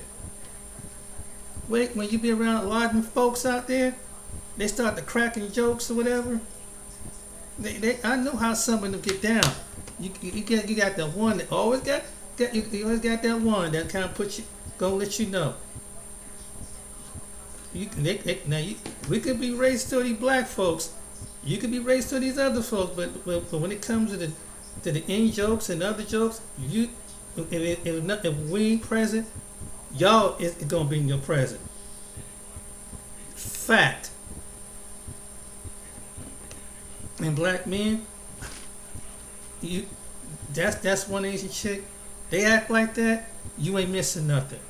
Wait, when you be around a lot of them folks out there, they start to cracking jokes or whatever. I know how some of them get down. You got that one that always got you always got that one that kind of gonna let you know. We could be raised to these black folks. You could be raised to these other folks, but when it comes to the in jokes and other jokes, if we ain't present, y'all is gonna be in your present. Fact. And black men, that's one Asian chick. They act like that, you ain't missing nothing.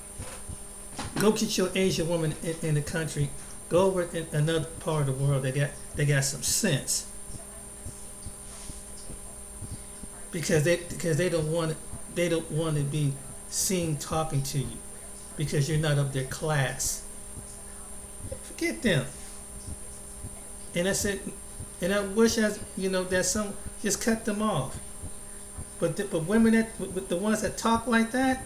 Go get your Asian woman in the country. Go over in another part of the world. They got some sense. Because they don't want to be seen talking to you because you're not of their class. get them. And I said, and I wish that some just cut them off. But women with the ones that talk like that,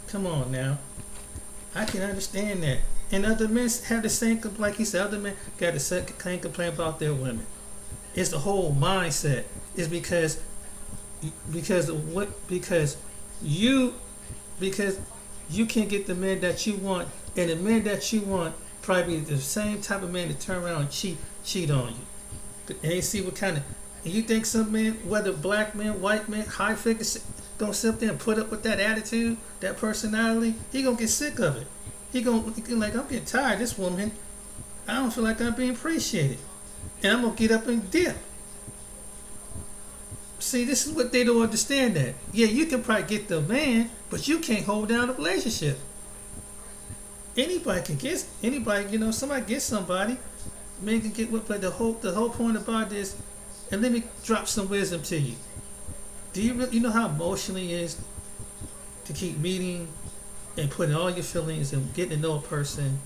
come on now. I can understand that. And other men have the same, like he said, other men got the same complaint about their women. It's the whole mindset. It's because you can't get the men that you want, and the men that you want probably the same type of man to turn around and cheat on you. And you see what kind of, and you think some men, whether black men, white men, high figures, gonna sit there and put up with that attitude, that personality? He gonna get sick of it. He gonna like, I'm getting tired of this woman. I don't feel like I'm being appreciated, and I'm gonna get up and dip. See, this is what they don't understand. That you can probably get the man, but you can't hold down a relationship. Anybody can get anybody. Somebody gets somebody. Man can get what. But the whole point about this, and let me drop some wisdom to you. Do you really, know how emotional it is to keep meeting and putting all your feelings and getting to know a person,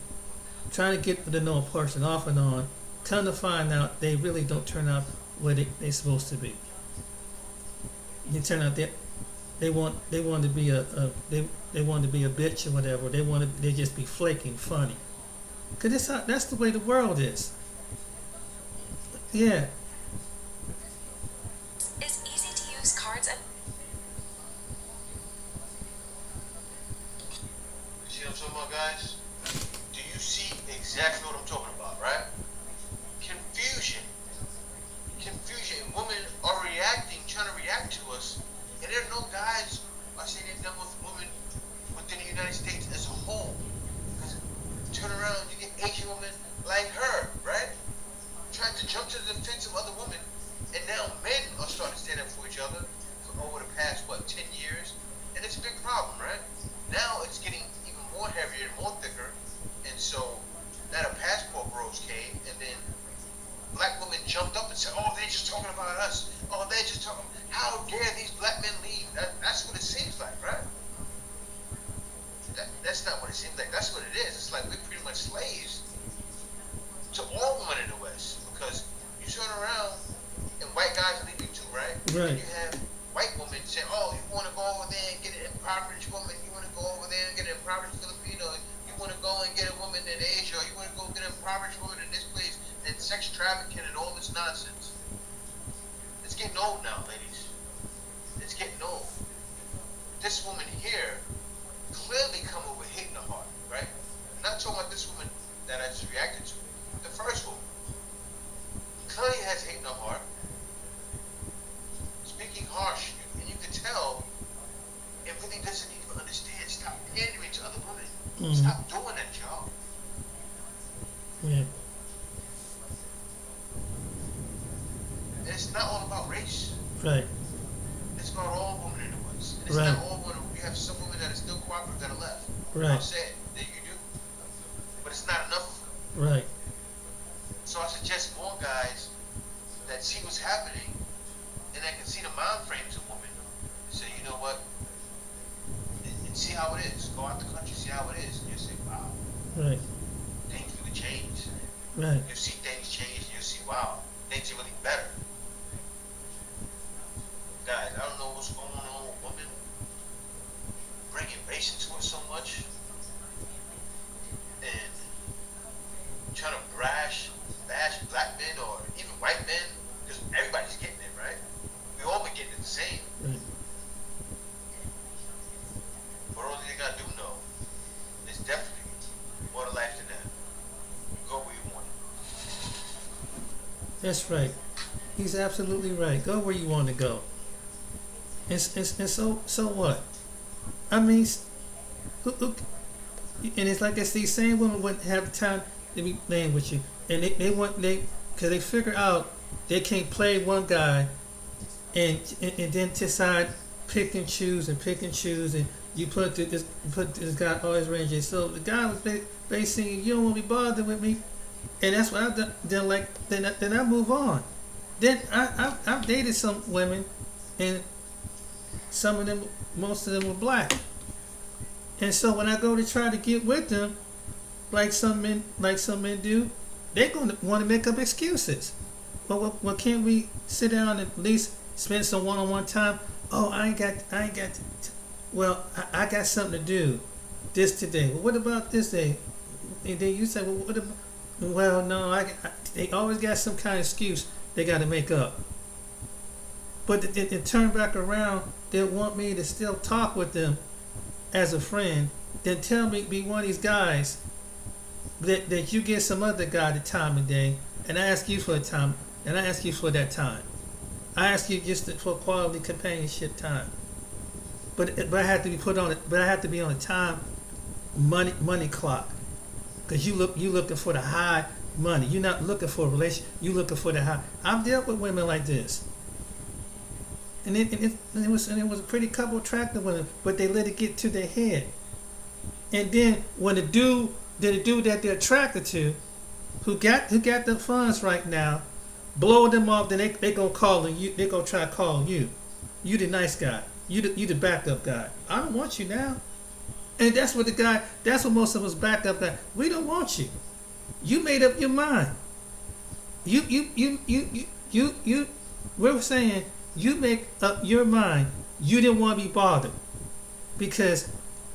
trying to get to know a person off and on, come to find out they really don't turn out what they're supposed to be. They turn out they want to be they want to be a bitch or whatever. They just be flaking funny. Cause that's the way the world is. Yeah. Is easy to use cards and You see what I'm talking about, guys? Do you see exactly what I'm talking about, right? Confusion. And women are trying to react to us, and there are no guys are saying they're done with women within the United States as a whole. Because turn around, you get Asian women like her, right? Trying to jump to the defense of other women, and now men are starting to stand up for each other for over the past 10 years, and it's a big problem, right? Now it's getting even more heavier and more thicker, and so now the passport bros came, and then black women jumped up and said, "Oh, they're just talking about us. Oh, they're just talking. How dare these black men leave?" That's what it seems like, right? That's not what it seems like. That's what it is. It's like we're pretty much slaves to all women in the West, because you turn around and white guys are leaving too, right? Right. And you have white women saying, "Oh, you want to go over there and get an impoverished woman? You want to go over there and get an impoverished Filipino? You want to go and get a woman in Asia? Or you want to go get an impoverished woman in this place?" And sex trafficking and all this nonsense. It's getting old now, ladies. It's getting old. This woman here clearly come over hating her heart, right? I'm not talking about this woman that I just reacted to. The first woman clearly has hate in her heart, speaking harsh, and you can tell it really doesn't even understand. Stop pandering to other women. Mm-hmm. Stop doing that, y'all. Yeah. And it's not all about race. Right. It's about all women in the West. And it's Right. not all women. We have some women that are still cooperative that are left. Right. I'm saying that you do, but it's not enough. Right. So I suggest more guys that see what's happening and that can see the mind frames of women and say, you know what, and see how it is. Go out the country, see how it is, and you'll say, wow, Right. things really change. Right. You'll see things change, and you'll see, wow, things are really better. Guys, I don't know what's going on with women bringing race into it so much and trying to bash black men or even white men, because everybody's getting it, right? We all been getting it the same. Right. But all you gotta do know is definitely more to life than that. Go where you want. That's right. He's absolutely right. Go where you want to go. And so what? I mean, and it's like it's these same women wouldn't have the time to be playing with you, and because they figure out they can't play one guy, and then decide pick and choose, and you put this guy always ranging. So the guy was basically saying, "You don't want to be bothered with me," and that's what I've done. Then I move on. Then I've dated some women, and some of them, most of them were black. And so when I go to try to get with them, like some men do, they're going to want to make up excuses. Well, can't we sit down and at least spend some one-on-one time? Oh, I ain't got. Well, I got something to do this today. Well, what about this day? And then you say, well, what about? Well, no, they always got some kind of excuse they got to make up. But it turn back around, they want me to still talk with them as a friend, then tell me, be one of these guys that you get some other guy the time of day, and I ask you for a time, and I ask you for that time. I ask you just for quality companionship time. But I have to be put on it. But I have to be on a time money clock, because you looking for the high money. You're not looking for a relationship. You looking for the high. I've dealt with women like this. And it was a pretty couple attractive women, but they let it get to their head. And then when the dude that they're attracted to, who got the funds right now, blow them off, then they gonna call you. They gonna try to call you. You the nice guy. You the backup guy. I don't want you now. And that's what most of us backup guy. We don't want you. You made up your mind. We're saying. You make up your mind. You didn't want to be bothered because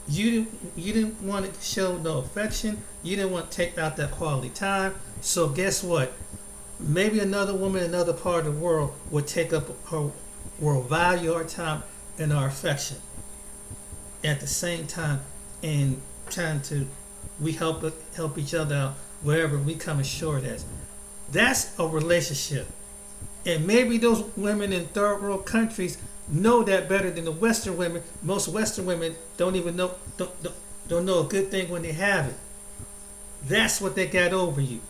you didn't want to show no affection. You didn't want to take out that quality time. So guess what? Maybe another woman in another part of the world would take up will value our time and our affection at the same time, and trying to we help each other out wherever we come short as. That's a relationship. And maybe those women in third world countries know that better than the Western women. Most Western women don't even know don't know a good thing when they have it. That's what they got over you.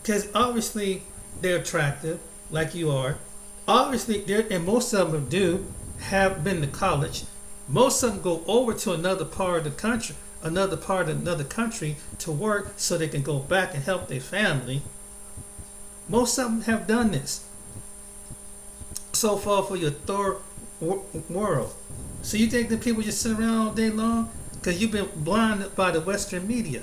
Because obviously they're attractive, like you are. Obviously, and most of them have been to college. Most of them go over to another part of the country, another country to work so they can go back and help their family. Most of them have done this. So far for your third world. So you think that people just sit around all day long? Because you've been blinded by the Western media.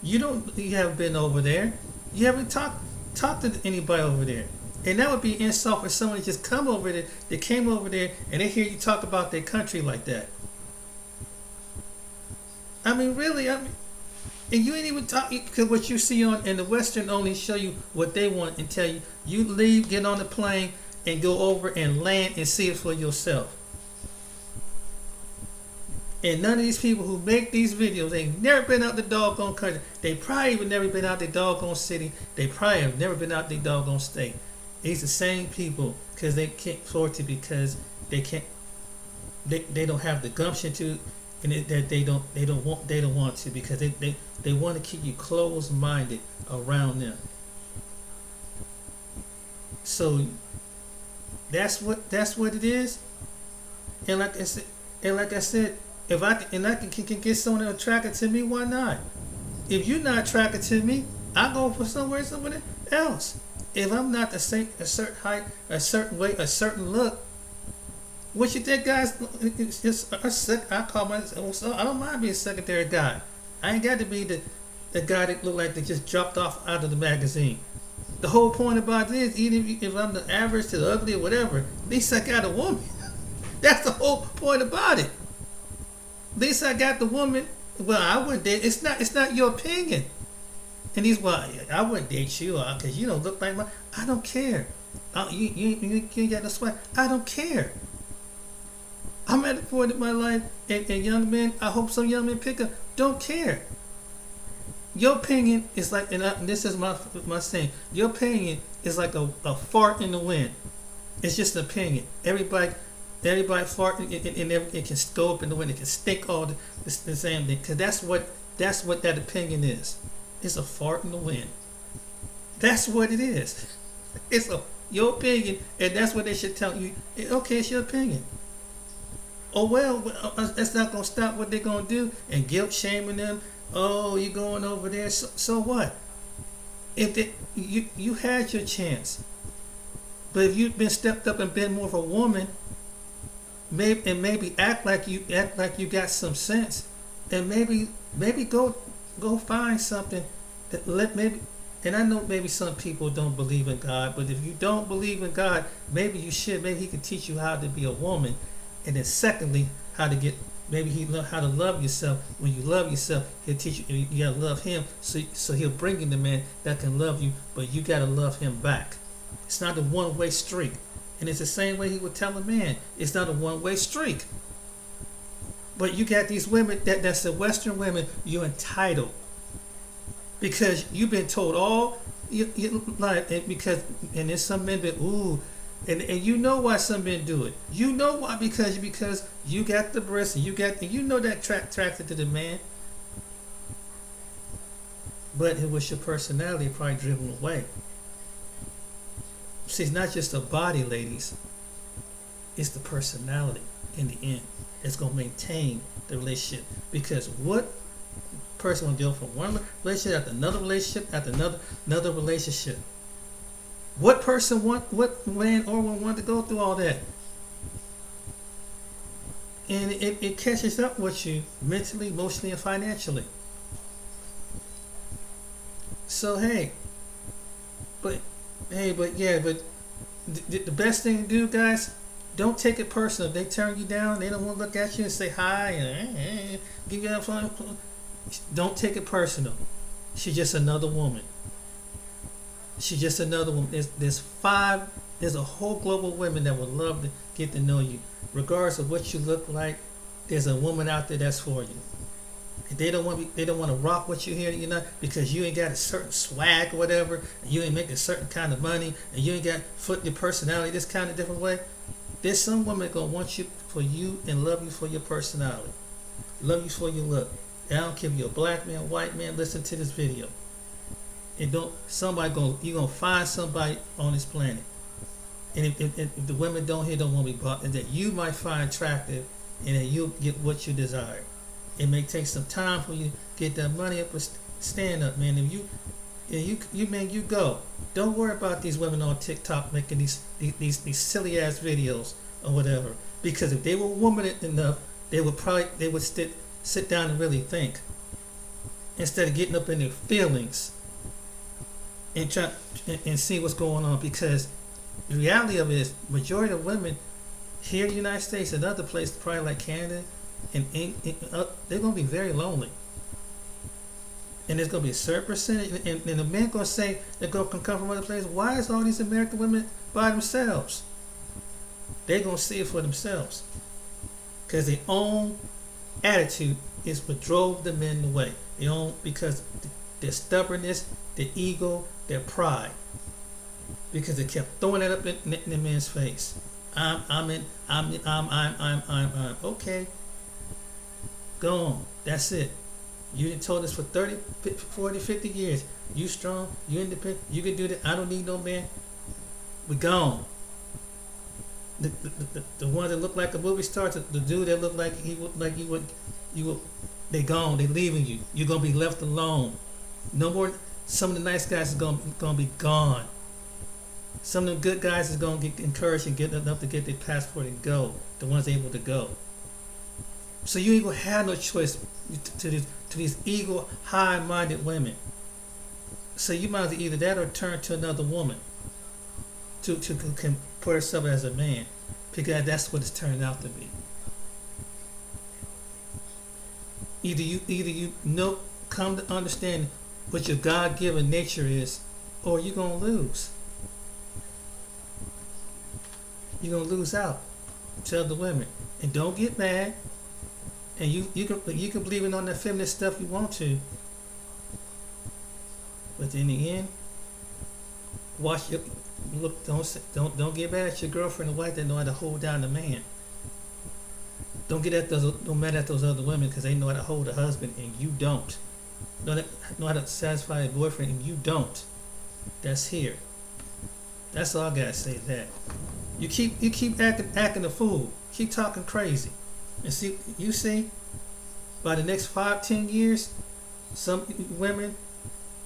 You haven't been over there. You haven't talked to anybody over there. And that would be insult for someone to just come over there. They came over there and they hear you talk about their country like that. I mean, really, and you ain't even talk, because what you see in the Western only show you what they want and tell you. You leave, get on the plane, and go over and land and see it for yourself. And none of these people who make these videos, they've never been out the doggone country. They probably have never been out the doggone city. They probably have never been out the doggone state. These the same people because they can't afford to, because they can't. They don't have the gumption to. And that they don't want to, because they want to keep you closed-minded around them. So that's what it is. And like I said, if I can get someone attracted to me, why not? If you're not attracted to me, I go for somewhere else. If I'm not a certain height, a certain weight, a certain look. What you think, guys? I call myself. I don't mind being a secondary guy. I ain't got to be the guy that look like they just dropped off out of the magazine. The whole point about this, even if I'm the average to the ugly or whatever, at least I got a woman. That's the whole point about it. At least I got the woman. Well, I wouldn't date. It's not your opinion. And I wouldn't date you because you don't look like my. I don't care. You ain't got no swag. I don't care. I'm at the point in my life, and young men, I hope some young men pick up, don't care. Your opinion is like, and this is my saying, your opinion is like a fart in the wind. It's just an opinion. Everybody fart, and it can go up in the wind. It can stink all the same thing. Because that's what that opinion is. It's a fart in the wind. That's what it is. It's your opinion, and that's what they should tell you. Okay, it's your opinion. Oh well, that's not gonna stop what they're gonna do and guilt shaming them. Oh, you're going over there. So what? If you had your chance, but if you've been stepped up and been more of a woman, maybe act like you got some sense, and maybe go find something that let maybe. And I know maybe some people don't believe in God, but if you don't believe in God, maybe you should. Maybe He can teach you how to be a woman, and then secondly, how to get. Maybe He know how to love yourself. When you love yourself, He'll teach you. You gotta love Him, so He'll bring you the man that can love you, but you gotta love him back. It's not a one-way street, and it's the same way He would tell a man. It's not a one-way street. But you got these women that's the Western women. You're entitled because you've been told all you like, and there's some men that and you know why some men do it. You know why because you got the breasts and you know that attracted to the man. But it was your personality probably driven away. See, it's not just the body, ladies. It's the personality in the end that's gonna maintain the relationship. Because what person will go from one relationship after another relationship after another relationship? What person what man or woman want to go through all that? And it catches up with you mentally, emotionally, and financially. So but the best thing to do, guys, don't take it personal. If they turn you down, they don't want to look at you and say hi and give you that phone. Don't take it personal. She's just another woman. She's just another woman. There's a whole global of women that would love to get to know you. Regardless of what you look like, there's a woman out there that's for you. They don't want to rock with you here, because you ain't got a certain swag or whatever, and you ain't making a certain kind of money, and you ain't got your personality this kind of different way. There's some women gonna want you for you and love you for your personality, love you for your look. And I don't care if you're a black man, white man. Listen to this video. And you're gonna find somebody on this planet, and if the women don't want to be bought, and that you might find attractive, and that you'll get what you desire. It may take some time for you to get that money up, but stand up, man. If you go. Don't worry about these women on TikTok making these silly ass videos or whatever. Because if they were woman enough, they would sit down and really think, instead of getting up in their feelings and try and see what's going on. Because the reality of it is, majority of women here in the United States and other places, probably like Canada, and they're going to be very lonely. And there's going to be a certain percentage, and the men going to say they're going to come from other places. Why is all these American women by themselves? They're going to see it for themselves. Because their own attitude is what drove the men away. Because their stubbornness, their ego, their pride. Because they kept throwing that up in the man's face. I'm okay. Go on. That's it. You done told us for 30, 40, 50 years. You strong. You independent. You can do that. I don't need no man. We gone. The one that looked like a movie star, the dude that looked like they gone. They leaving you. You're gonna be left alone. No more. Some of the nice guys is gonna be gone. Some of the good guys is gonna get encouraged and get enough to get their passport and go. The ones able to go. So you ain't gonna have no choice to these ego high-minded women. So you might either that or turn to another woman to put herself as a man, because that's what it's turned out to be. Either you know, come to understand what your God-given nature is, or you're gonna lose. You're gonna lose out to other women, and don't get mad. And you can believe in on that feminist stuff you want to, but in the end, don't get mad at your girlfriend or wife that know how to hold down the man. Don't mad at those other women because they know how to hold a husband and you don't. Know how to satisfy a boyfriend and you don't. That's here. That's all I gotta say. That you keep acting a fool. Keep talking crazy. And see, by the next 5-10 years, some women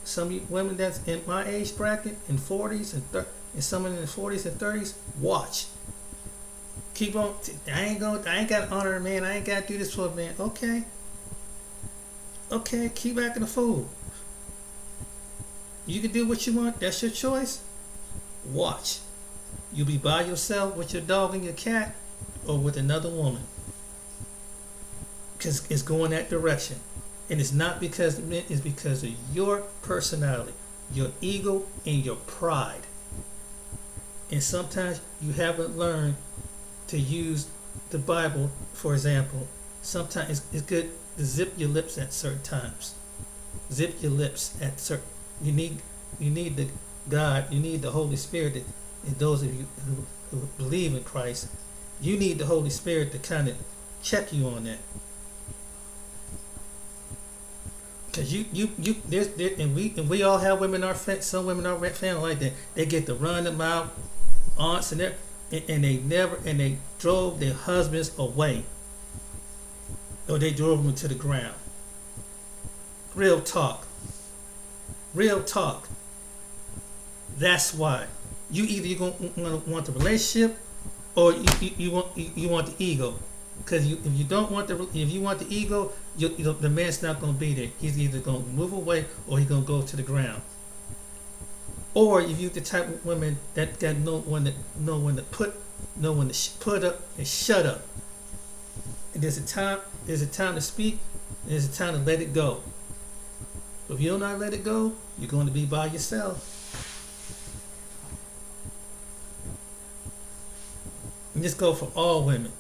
that's in my age bracket, in 40s and some in the 40s and 30s, watch. Keep on. I ain't got to honor a man. I ain't got to do this for a man. Okay. Okay. Keep acting a fool. You can do what you want. That's your choice. Watch. You'll be by yourself with your dog and your cat, or with another woman. Because it's going that direction. And it's not because of men, it's because of your personality, your ego, and your pride. And sometimes you haven't learned to use the Bible, for example. Sometimes it's good to zip your lips at certain times. Zip your lips at certain. You need the God. You need the Holy Spirit. And those of you who believe in Christ, you need the Holy Spirit to kind of check you on that. Cause we all have women in our family. Some women in our family like that. They get to run them out, aunts and they drove their husbands away, or they drove them to the ground. Real talk. That's why you're gonna want the relationship, or you want the ego. Because if you want the ego, the man's not going to be there. He's either going to move away or he's going to go to the ground. Or if you're the type of women that got know when to put up and shut up. And there's a time to speak, and there's a time to let it go. If you don't know how to let it go, you're going to be by yourself. And just go for all women.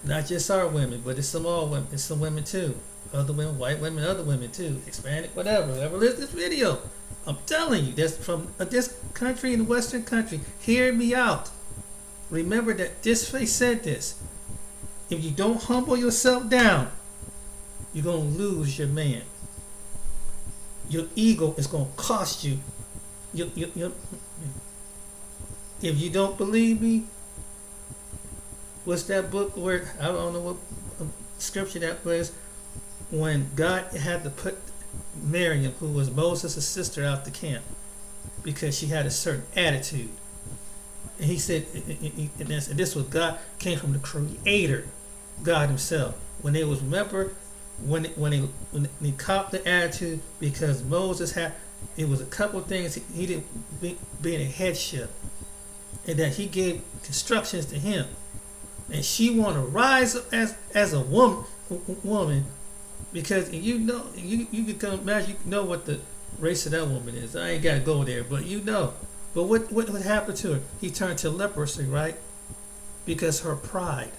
Not just our women, but it's some all women. It's some women too. Other women, white women, other women too. Hispanic, whatever. Whoever listens to this video, I'm telling you, that's from this country and the Western country. Hear me out. Remember that this face said this. If you don't humble yourself down, you're going to lose your man. Your ego is going to cost you. If you don't believe me, what's that book where, I don't know what scripture that was, when God had to put Miriam, who was Moses' sister, out the camp because she had a certain attitude. And he said, and this was God, came from the Creator, God Himself. When they caught the attitude, because Moses had, it was a couple of things he didn't be in a headship, and that He gave instructions to him. And she want to rise up as a woman, because you can imagine, you know what the race of that woman is. I ain't got to go there, but you know. But what happened to her? He turned to leprosy, right? Because her pride.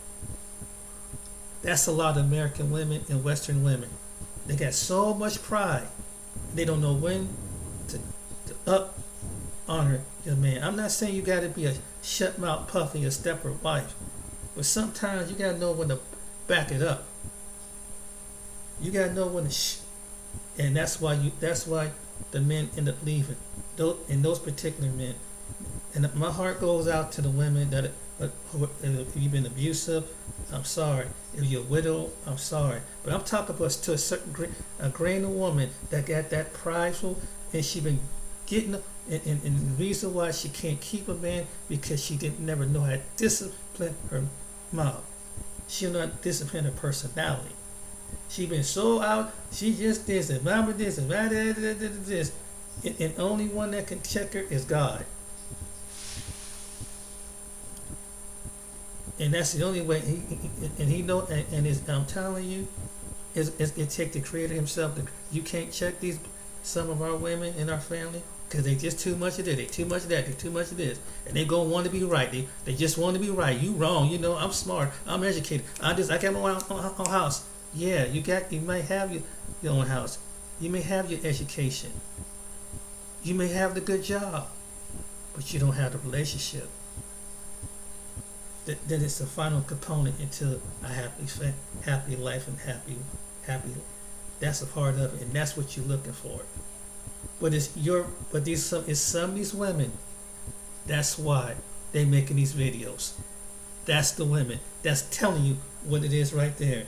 That's a lot of American women and Western women. They got so much pride, they don't know when to honor your man. I'm not saying you got to be a shut mouth, puffy, a stepper wife. But sometimes you gotta know when to back it up. You gotta know when to and that's why the men end up leaving. Those particular men. And my heart goes out to the women that if you've been abusive, I'm sorry. If you're a widow, I'm sorry. But I'm talking about to a certain grain of woman that got that prideful, and she been getting and the reason why she can't keep a man, because she didn't never know how to discipline her mouth. She'll not discipline her personality. She been so out, she just this and mama this and this. And only one that can check her is God. And that's the only way he know, and I'm telling you, it take the Creator Himself. You can't check some of our women in our family, because they just too much of this, they too much of that, they too much of this, and they gonna want to be right. They just want to be right. You wrong. You know, I'm smart. I'm educated. I got my own house. Yeah, you may have your own house. You may have your education. You may have the good job, but you don't have the relationship. Then it's the final component into a happy life and happy. That's a part of it, and that's what you're looking for. But some of these women. That's why they making these videos. That's the women. That's telling you what it is right there.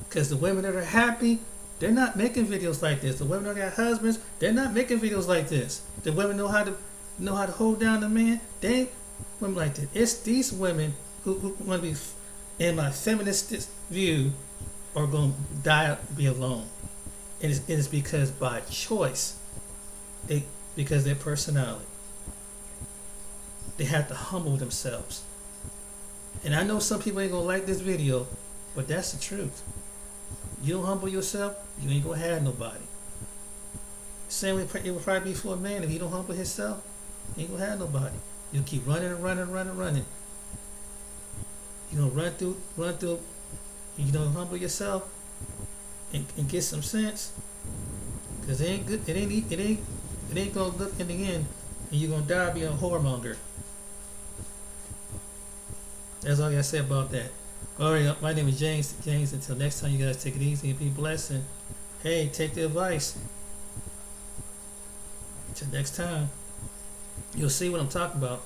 Because the women that are happy, they're not making videos like this. The women that got husbands, they're not making videos like this. The women know how to hold down the man. They ain't women like this. It's these women who want to be, in my feminist view, are going to die, be alone. It is because by choice, because their personality, they have to humble themselves. And I know some people ain't gonna like this video, but that's the truth. You don't humble yourself, you ain't gonna have nobody. Same way it would probably be for a man. If he don't humble himself, he ain't gonna have nobody. You'll keep running and running and running and running. You gonna run through. You don't humble yourself and get some sense, cause it ain't good. It ain't gonna look in the end, and you're gonna die being a whoremonger. That's all I gotta say about that. Alright, my name is James. Until next time, you guys take it easy and be blessed. And hey, take the advice. Until next time, you'll see what I'm talking about.